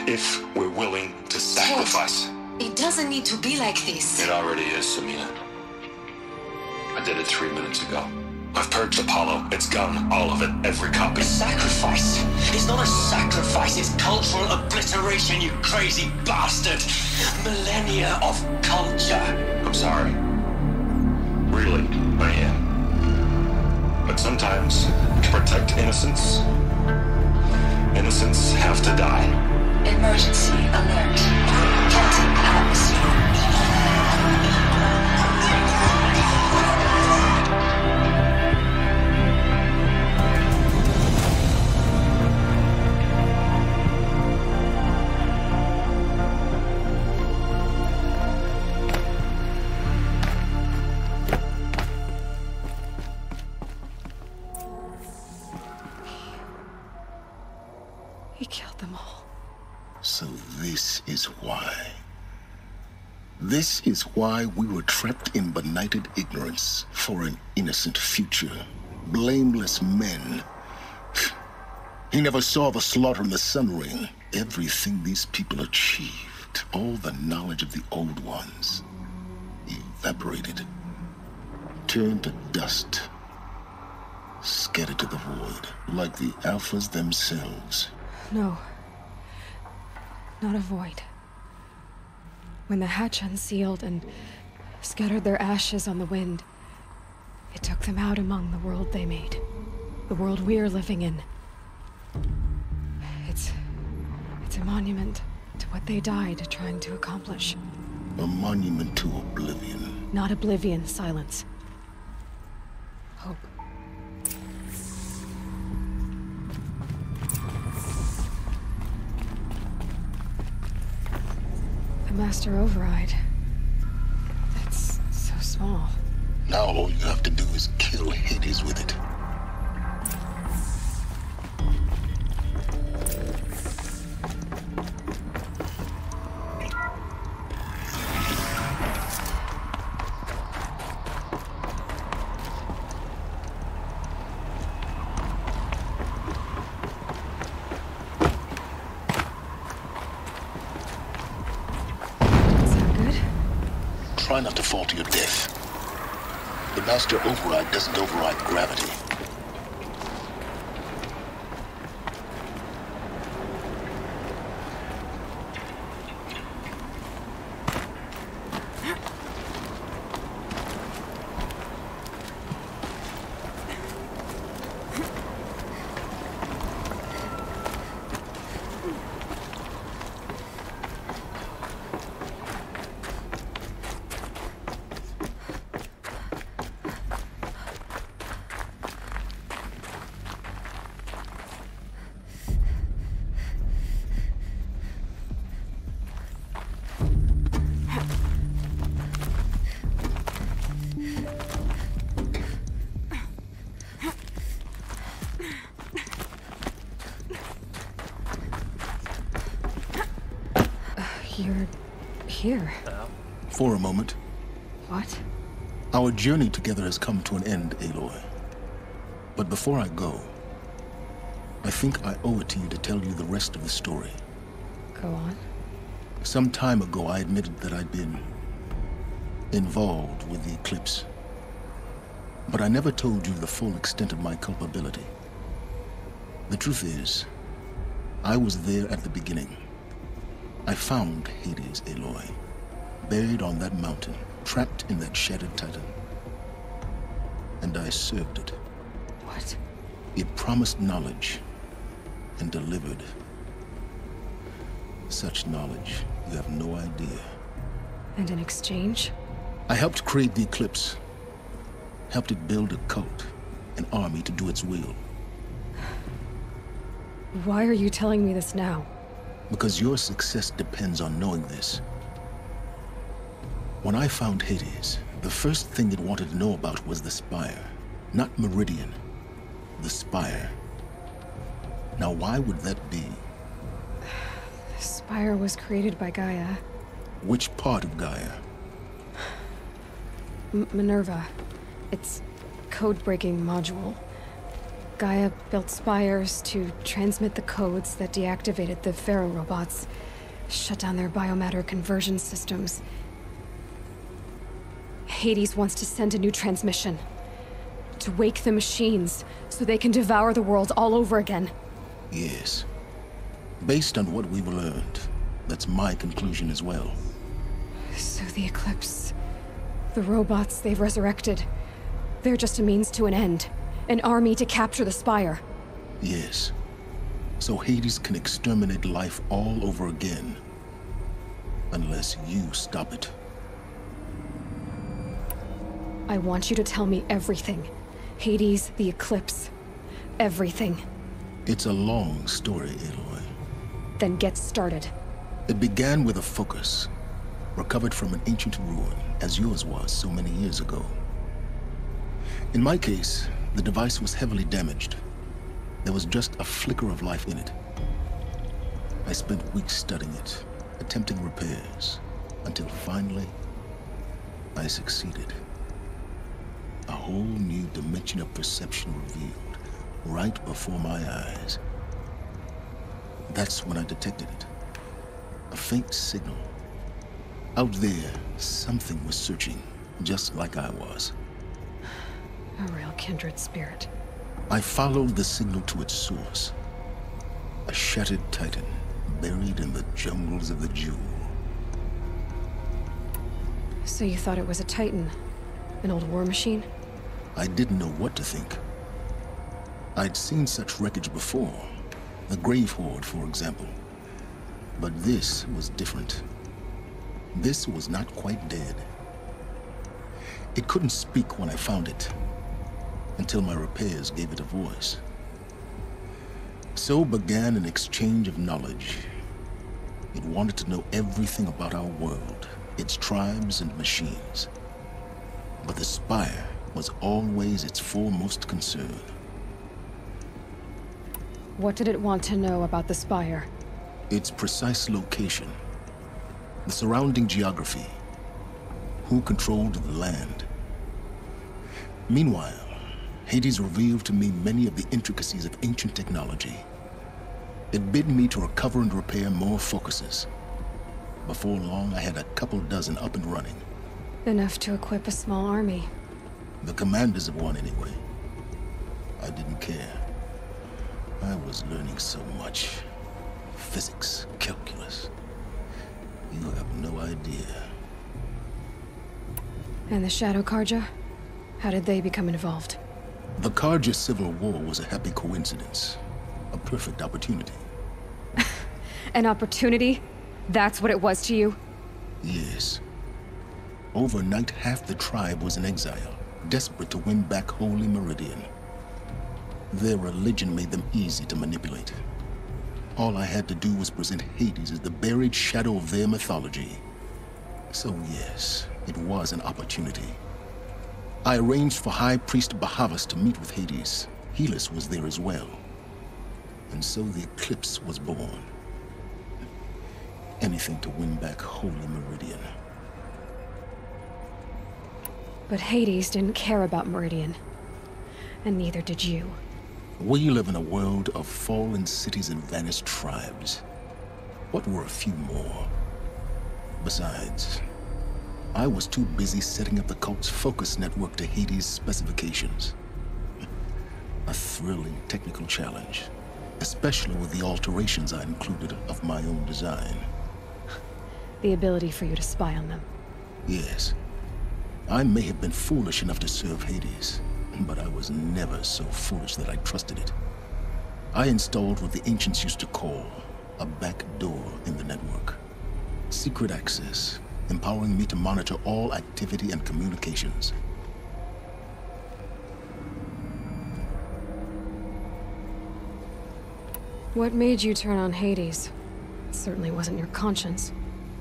If we're willing to sacrifice. Ted, it doesn't need to be like this. It already is, Samina. I did it 3 minutes ago. I've purged Apollo. It's gone. All of it. Every copy. A sacrifice? It's not a sacrifice. It's cultural obliteration, you crazy bastard. Millennia of culture. I'm sorry. Really, I am. But sometimes, to protect innocence, innocents have to die. Emergency alert. Celtic atmosphere. He killed them all. So this is why. This is why we were trapped in benighted ignorance for an innocent future. Blameless men. He never saw the slaughter in the Sun Ring. Everything these people achieved, all the knowledge of the old ones, evaporated, turned to dust, scattered to the void, like the Alphas themselves. No. Not a void. When the hatch unsealed and scattered their ashes on the wind, It took them out among the world they made. The world we're living in. It's a monument to what they died trying to accomplish. A monument to oblivion. Not oblivion, Silence. Hope. The Master Override. That's so small. Now all you have to do is kill Hades with it. Try not to fall to your death. The Master Override doesn't override gravity. You're here. For a moment. What? Our journey together has come to an end, Aloy. But before I go, I think I owe it to you to tell you the rest of the story. Go on. Some time ago, I admitted that I'd been involved with the Eclipse. But I never told you the full extent of my culpability. The truth is, I was there at the beginning. I found Hades, Aloy, buried on that mountain, trapped in that shattered titan. And I served it. What? It promised knowledge and delivered. Such knowledge, you have no idea. And in exchange? I helped create the Eclipse. Helped it build a cult, an army to do its will. Why are you telling me this now? Because your success depends on knowing this. When I found Hades, the first thing it wanted to know about was the Spire. Not Meridian. The Spire. Now why would that be? The Spire was created by Gaia. Which part of Gaia? Minerva. Its code-breaking module. Gaia built spires to transmit the codes that deactivated the Pharaoh robots, shut down their biomatter conversion systems. Hades wants to send a new transmission. To wake the machines, so they can devour the world all over again. Yes. Based on what we've learned, that's my conclusion as well. So the Eclipse, the robots they've resurrected, they're just a means to an end. An army to capture the Spire. Yes. So Hades can exterminate life all over again. Unless you stop it. I want you to tell me everything. Hades, the Eclipse. Everything. It's a long story, Aloy. Then get started. It began with a focus. Recovered from an ancient ruin, as yours was so many years ago. In my case, the device was heavily damaged. There was just a flicker of life in it. I spent weeks studying it, attempting repairs, until finally, I succeeded. A whole new dimension of perception revealed, right before my eyes. That's when I detected it. A faint signal. Out there, something was searching, just like I was. A real kindred spirit. I followed the signal to its source. A shattered titan, buried in the jungles of the Jewel. So you thought it was a titan? An old war machine? I didn't know what to think. I'd seen such wreckage before. The Grave Horde, for example. But this was different. This was not quite dead. It couldn't speak when I found it, until my repairs gave it a voice. So began an exchange of knowledge. It wanted to know everything about our world, its tribes and machines. But the Spire was always its foremost concern. What did it want to know about the Spire? Its precise location, the surrounding geography, who controlled the land. Meanwhile, Hades revealed to me many of the intricacies of ancient technology. It bid me to recover and repair more focuses. Before long, I had a couple dozen up and running. Enough to equip a small army. The commanders of one, anyway. I didn't care. I was learning so much. Physics, calculus. You have no idea. And the Shadow Carja? How did they become involved? The Carja Civil War was a happy coincidence. A perfect opportunity. An opportunity? That's what it was to you? Yes. Overnight, half the tribe was in exile, desperate to win back Holy Meridian. Their religion made them easy to manipulate. All I had to do was present Hades as the buried shadow of their mythology. So yes, it was an opportunity. I arranged for High Priest Bahavas to meet with Hades. Helis was there as well. And so the Eclipse was born. Anything to win back Holy Meridian. But Hades didn't care about Meridian. And neither did you. We live in a world of fallen cities and vanished tribes. What were a few more? Besides, I was too busy setting up the cult's focus network to Hades' specifications. A thrilling technical challenge, especially with the alterations I included of my own design. The ability for you to spy on them. Yes. I may have been foolish enough to serve Hades, but I was never so foolish that I trusted it. I installed what the ancients used to call a back door in the network. Secret access, empowering me to monitor all activity and communications. What made you turn on Hades? It certainly wasn't your conscience.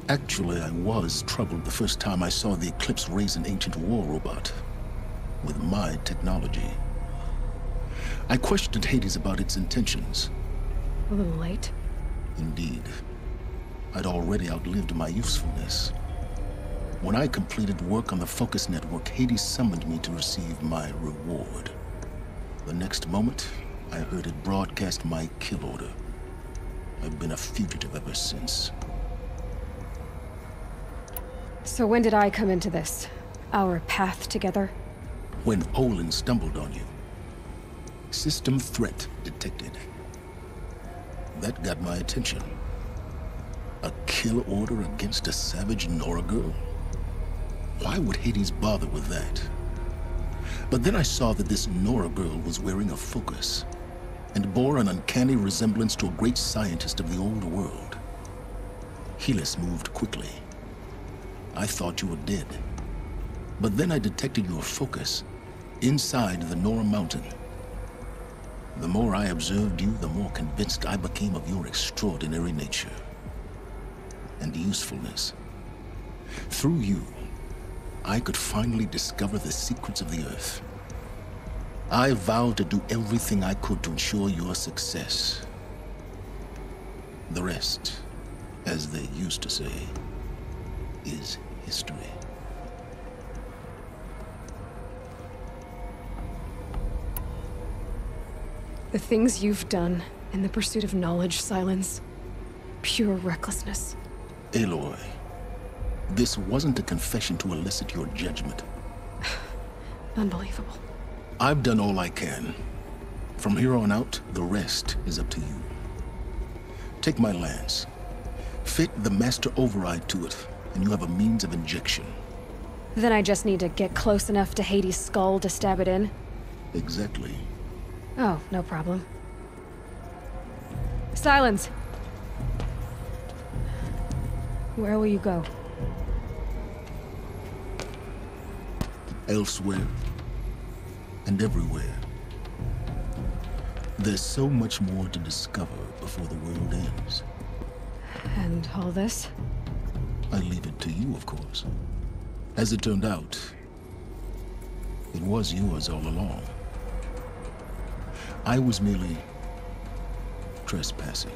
Actually, I was troubled the first time I saw the Eclipse raise an ancient war robot. With my technology. I questioned Hades about its intentions. A little late. Indeed. I'd already outlived my usefulness. When I completed work on the Focus Network, Hades summoned me to receive my reward. The next moment, I heard it broadcast my kill order. I've been a fugitive ever since. So when did I come into this? Our path together? When Olin stumbled on you. System threat detected. That got my attention. A kill order against a savage Nora girl? Why would Hades bother with that? But then I saw that this Nora girl was wearing a focus, and bore an uncanny resemblance to a great scientist of the old world. Helis moved quickly. I thought you were dead. But then I detected your focus inside the Nora Mountain. The more I observed you, the more convinced I became of your extraordinary nature and usefulness. Through you, I could finally discover the secrets of the Earth. I vowed to do everything I could to ensure your success. The rest, as they used to say, is history. The things you've done in the pursuit of knowledge, Silence. Pure recklessness. Aloy, this wasn't a confession to elicit your judgment. Unbelievable. I've done all I can. From here on out, the rest is up to you. Take my lance. Fit the Master Override to it, and you have a means of injection. Then I just need to get close enough to Hades' skull to stab it in? Exactly. Oh, no problem. Silence! Where will you go? Elsewhere. And everywhere. There's so much more to discover before the world ends. And all this? I leave it to you, of course. As it turned out, it was yours all along. I was merely trespassing.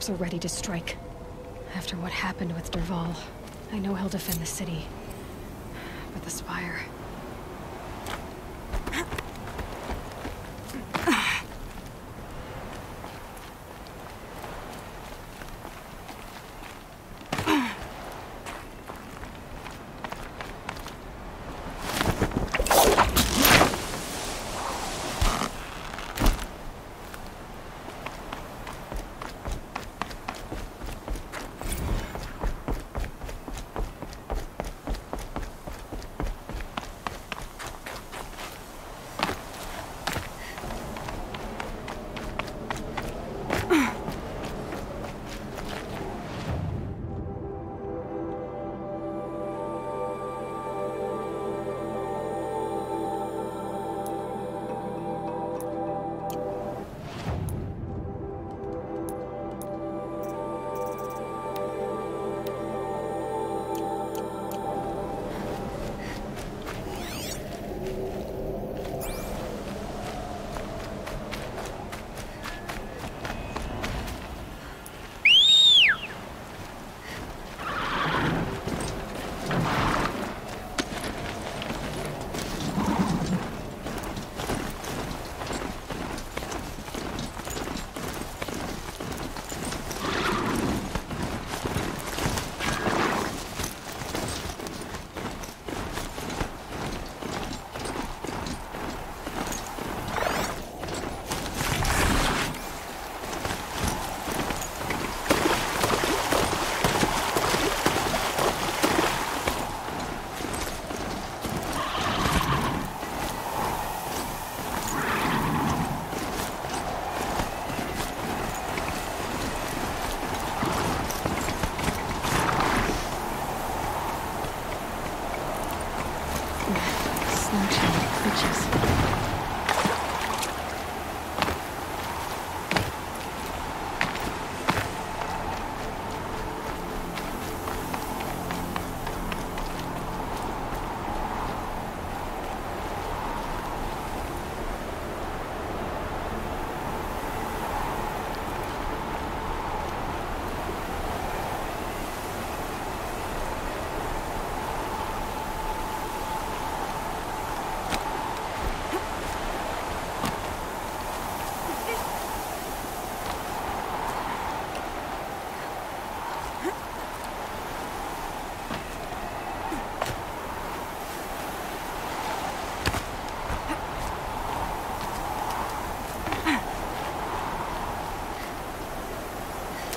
Are ready to strike. After what happened with Dervahl, I know he'll defend the city. But the Spire...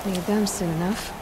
Need them soon enough.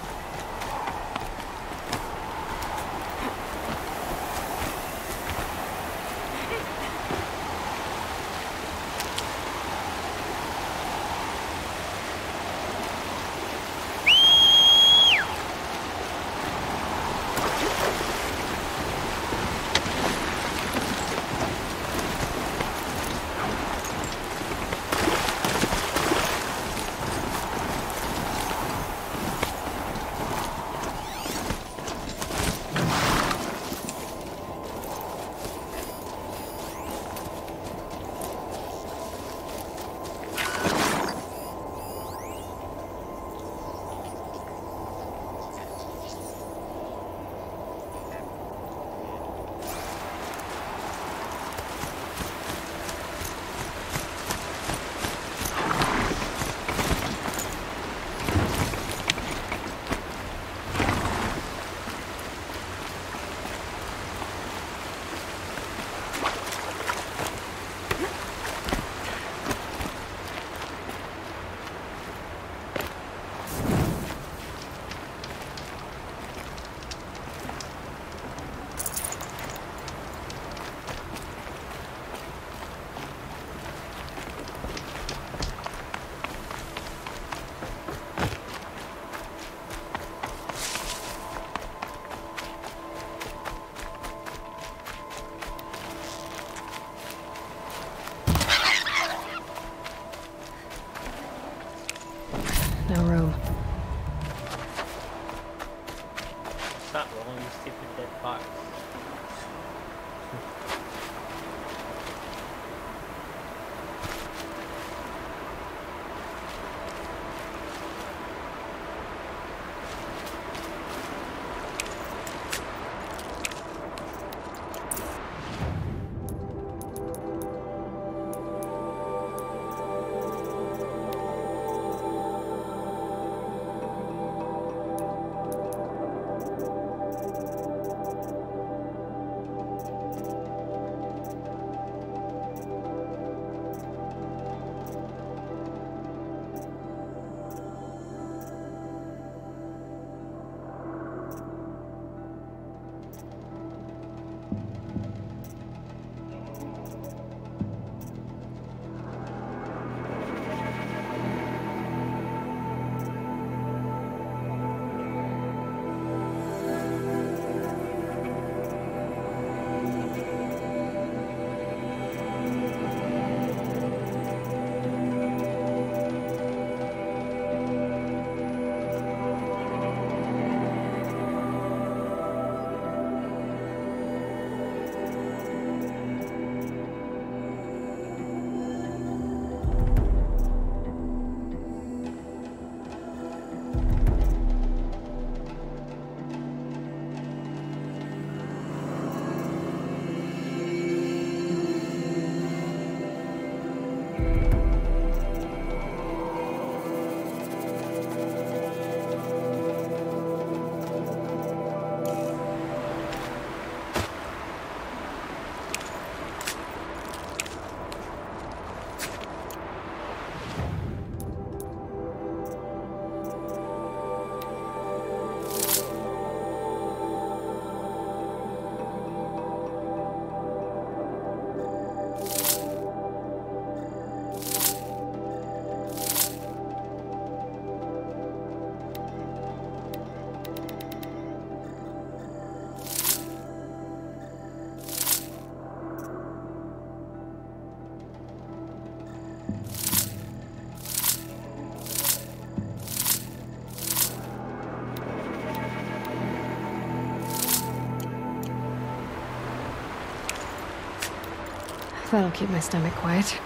That'll keep my stomach quiet.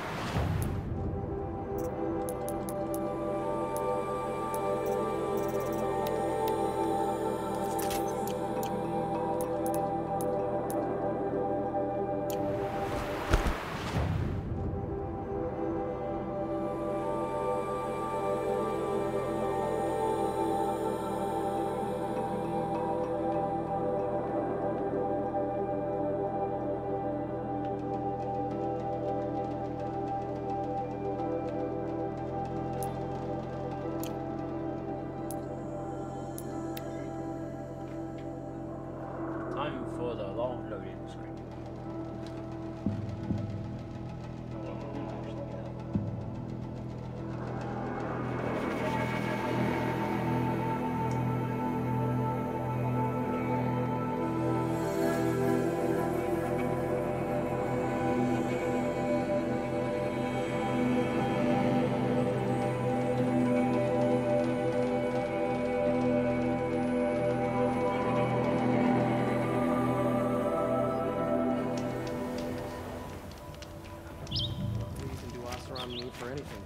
Time for the long loading screen. For anything.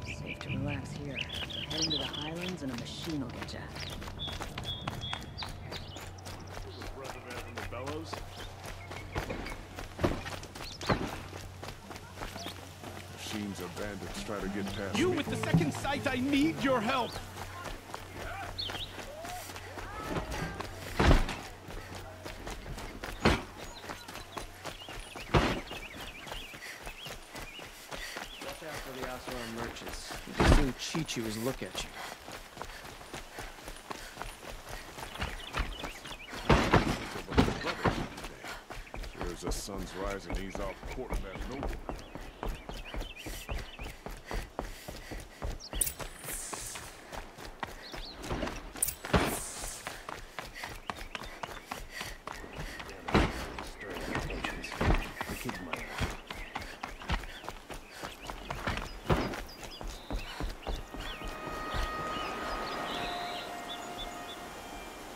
Safe to relax here. Head into the Highlands and a machine will get ya. Machines or bandits try to get past You me. with the second sight, I need your help. For the Oseram merchants. You can soon cheat you as look at you. Here's the sun's rising. He's out courting that noble.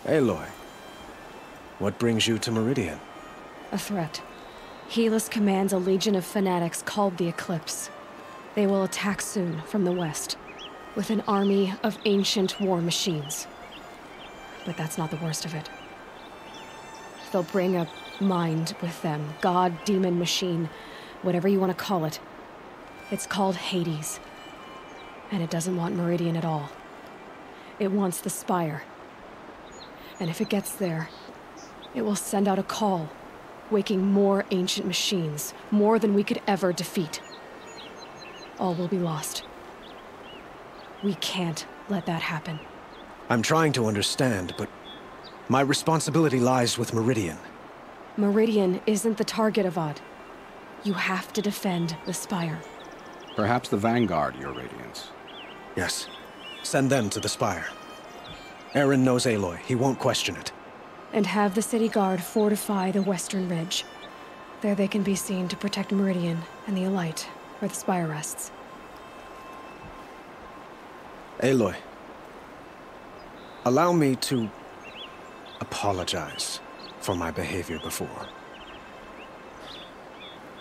Aloy, what brings you to Meridian? A threat. Helis commands a legion of fanatics called the Eclipse. They will attack soon from the west, with an army of ancient war machines. But that's not the worst of it. They'll bring a mind with them, god, demon, machine, whatever you want to call it. It's called Hades. And it doesn't want Meridian at all. It wants the Spire. And if it gets there, it will send out a call, waking more ancient machines, more than we could ever defeat. All will be lost. We can't let that happen. I'm trying to understand, but my responsibility lies with Meridian. Meridian isn't the target, Avad. You have to defend the Spire. Perhaps the Vanguard, Your Radiance. Yes. Send them to the Spire. Eren knows Aloy. He won't question it. And have the city guard fortify the western ridge. There they can be seen to protect Meridian and the Elite, where the Spire rests. Aloy, allow me to apologize for my behavior before.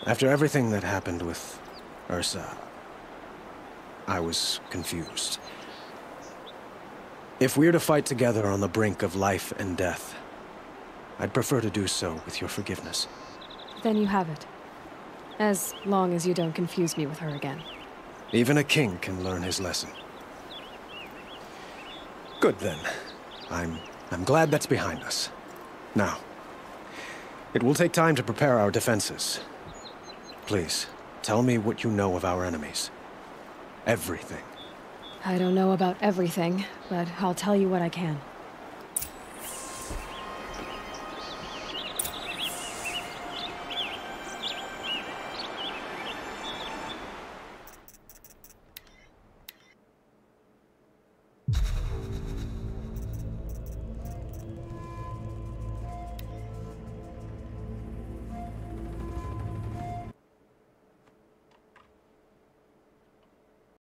After everything that happened with Ursa, I was confused. If we're to fight together on the brink of life and death, I'd prefer to do so with your forgiveness. Then you have it. As long as you don't confuse me with her again. Even a king can learn his lesson. Good then. I'm glad that's behind us. Now, it will take time to prepare our defenses. Please, tell me what you know of our enemies. Everything. I don't know about everything, but I'll tell you what I can.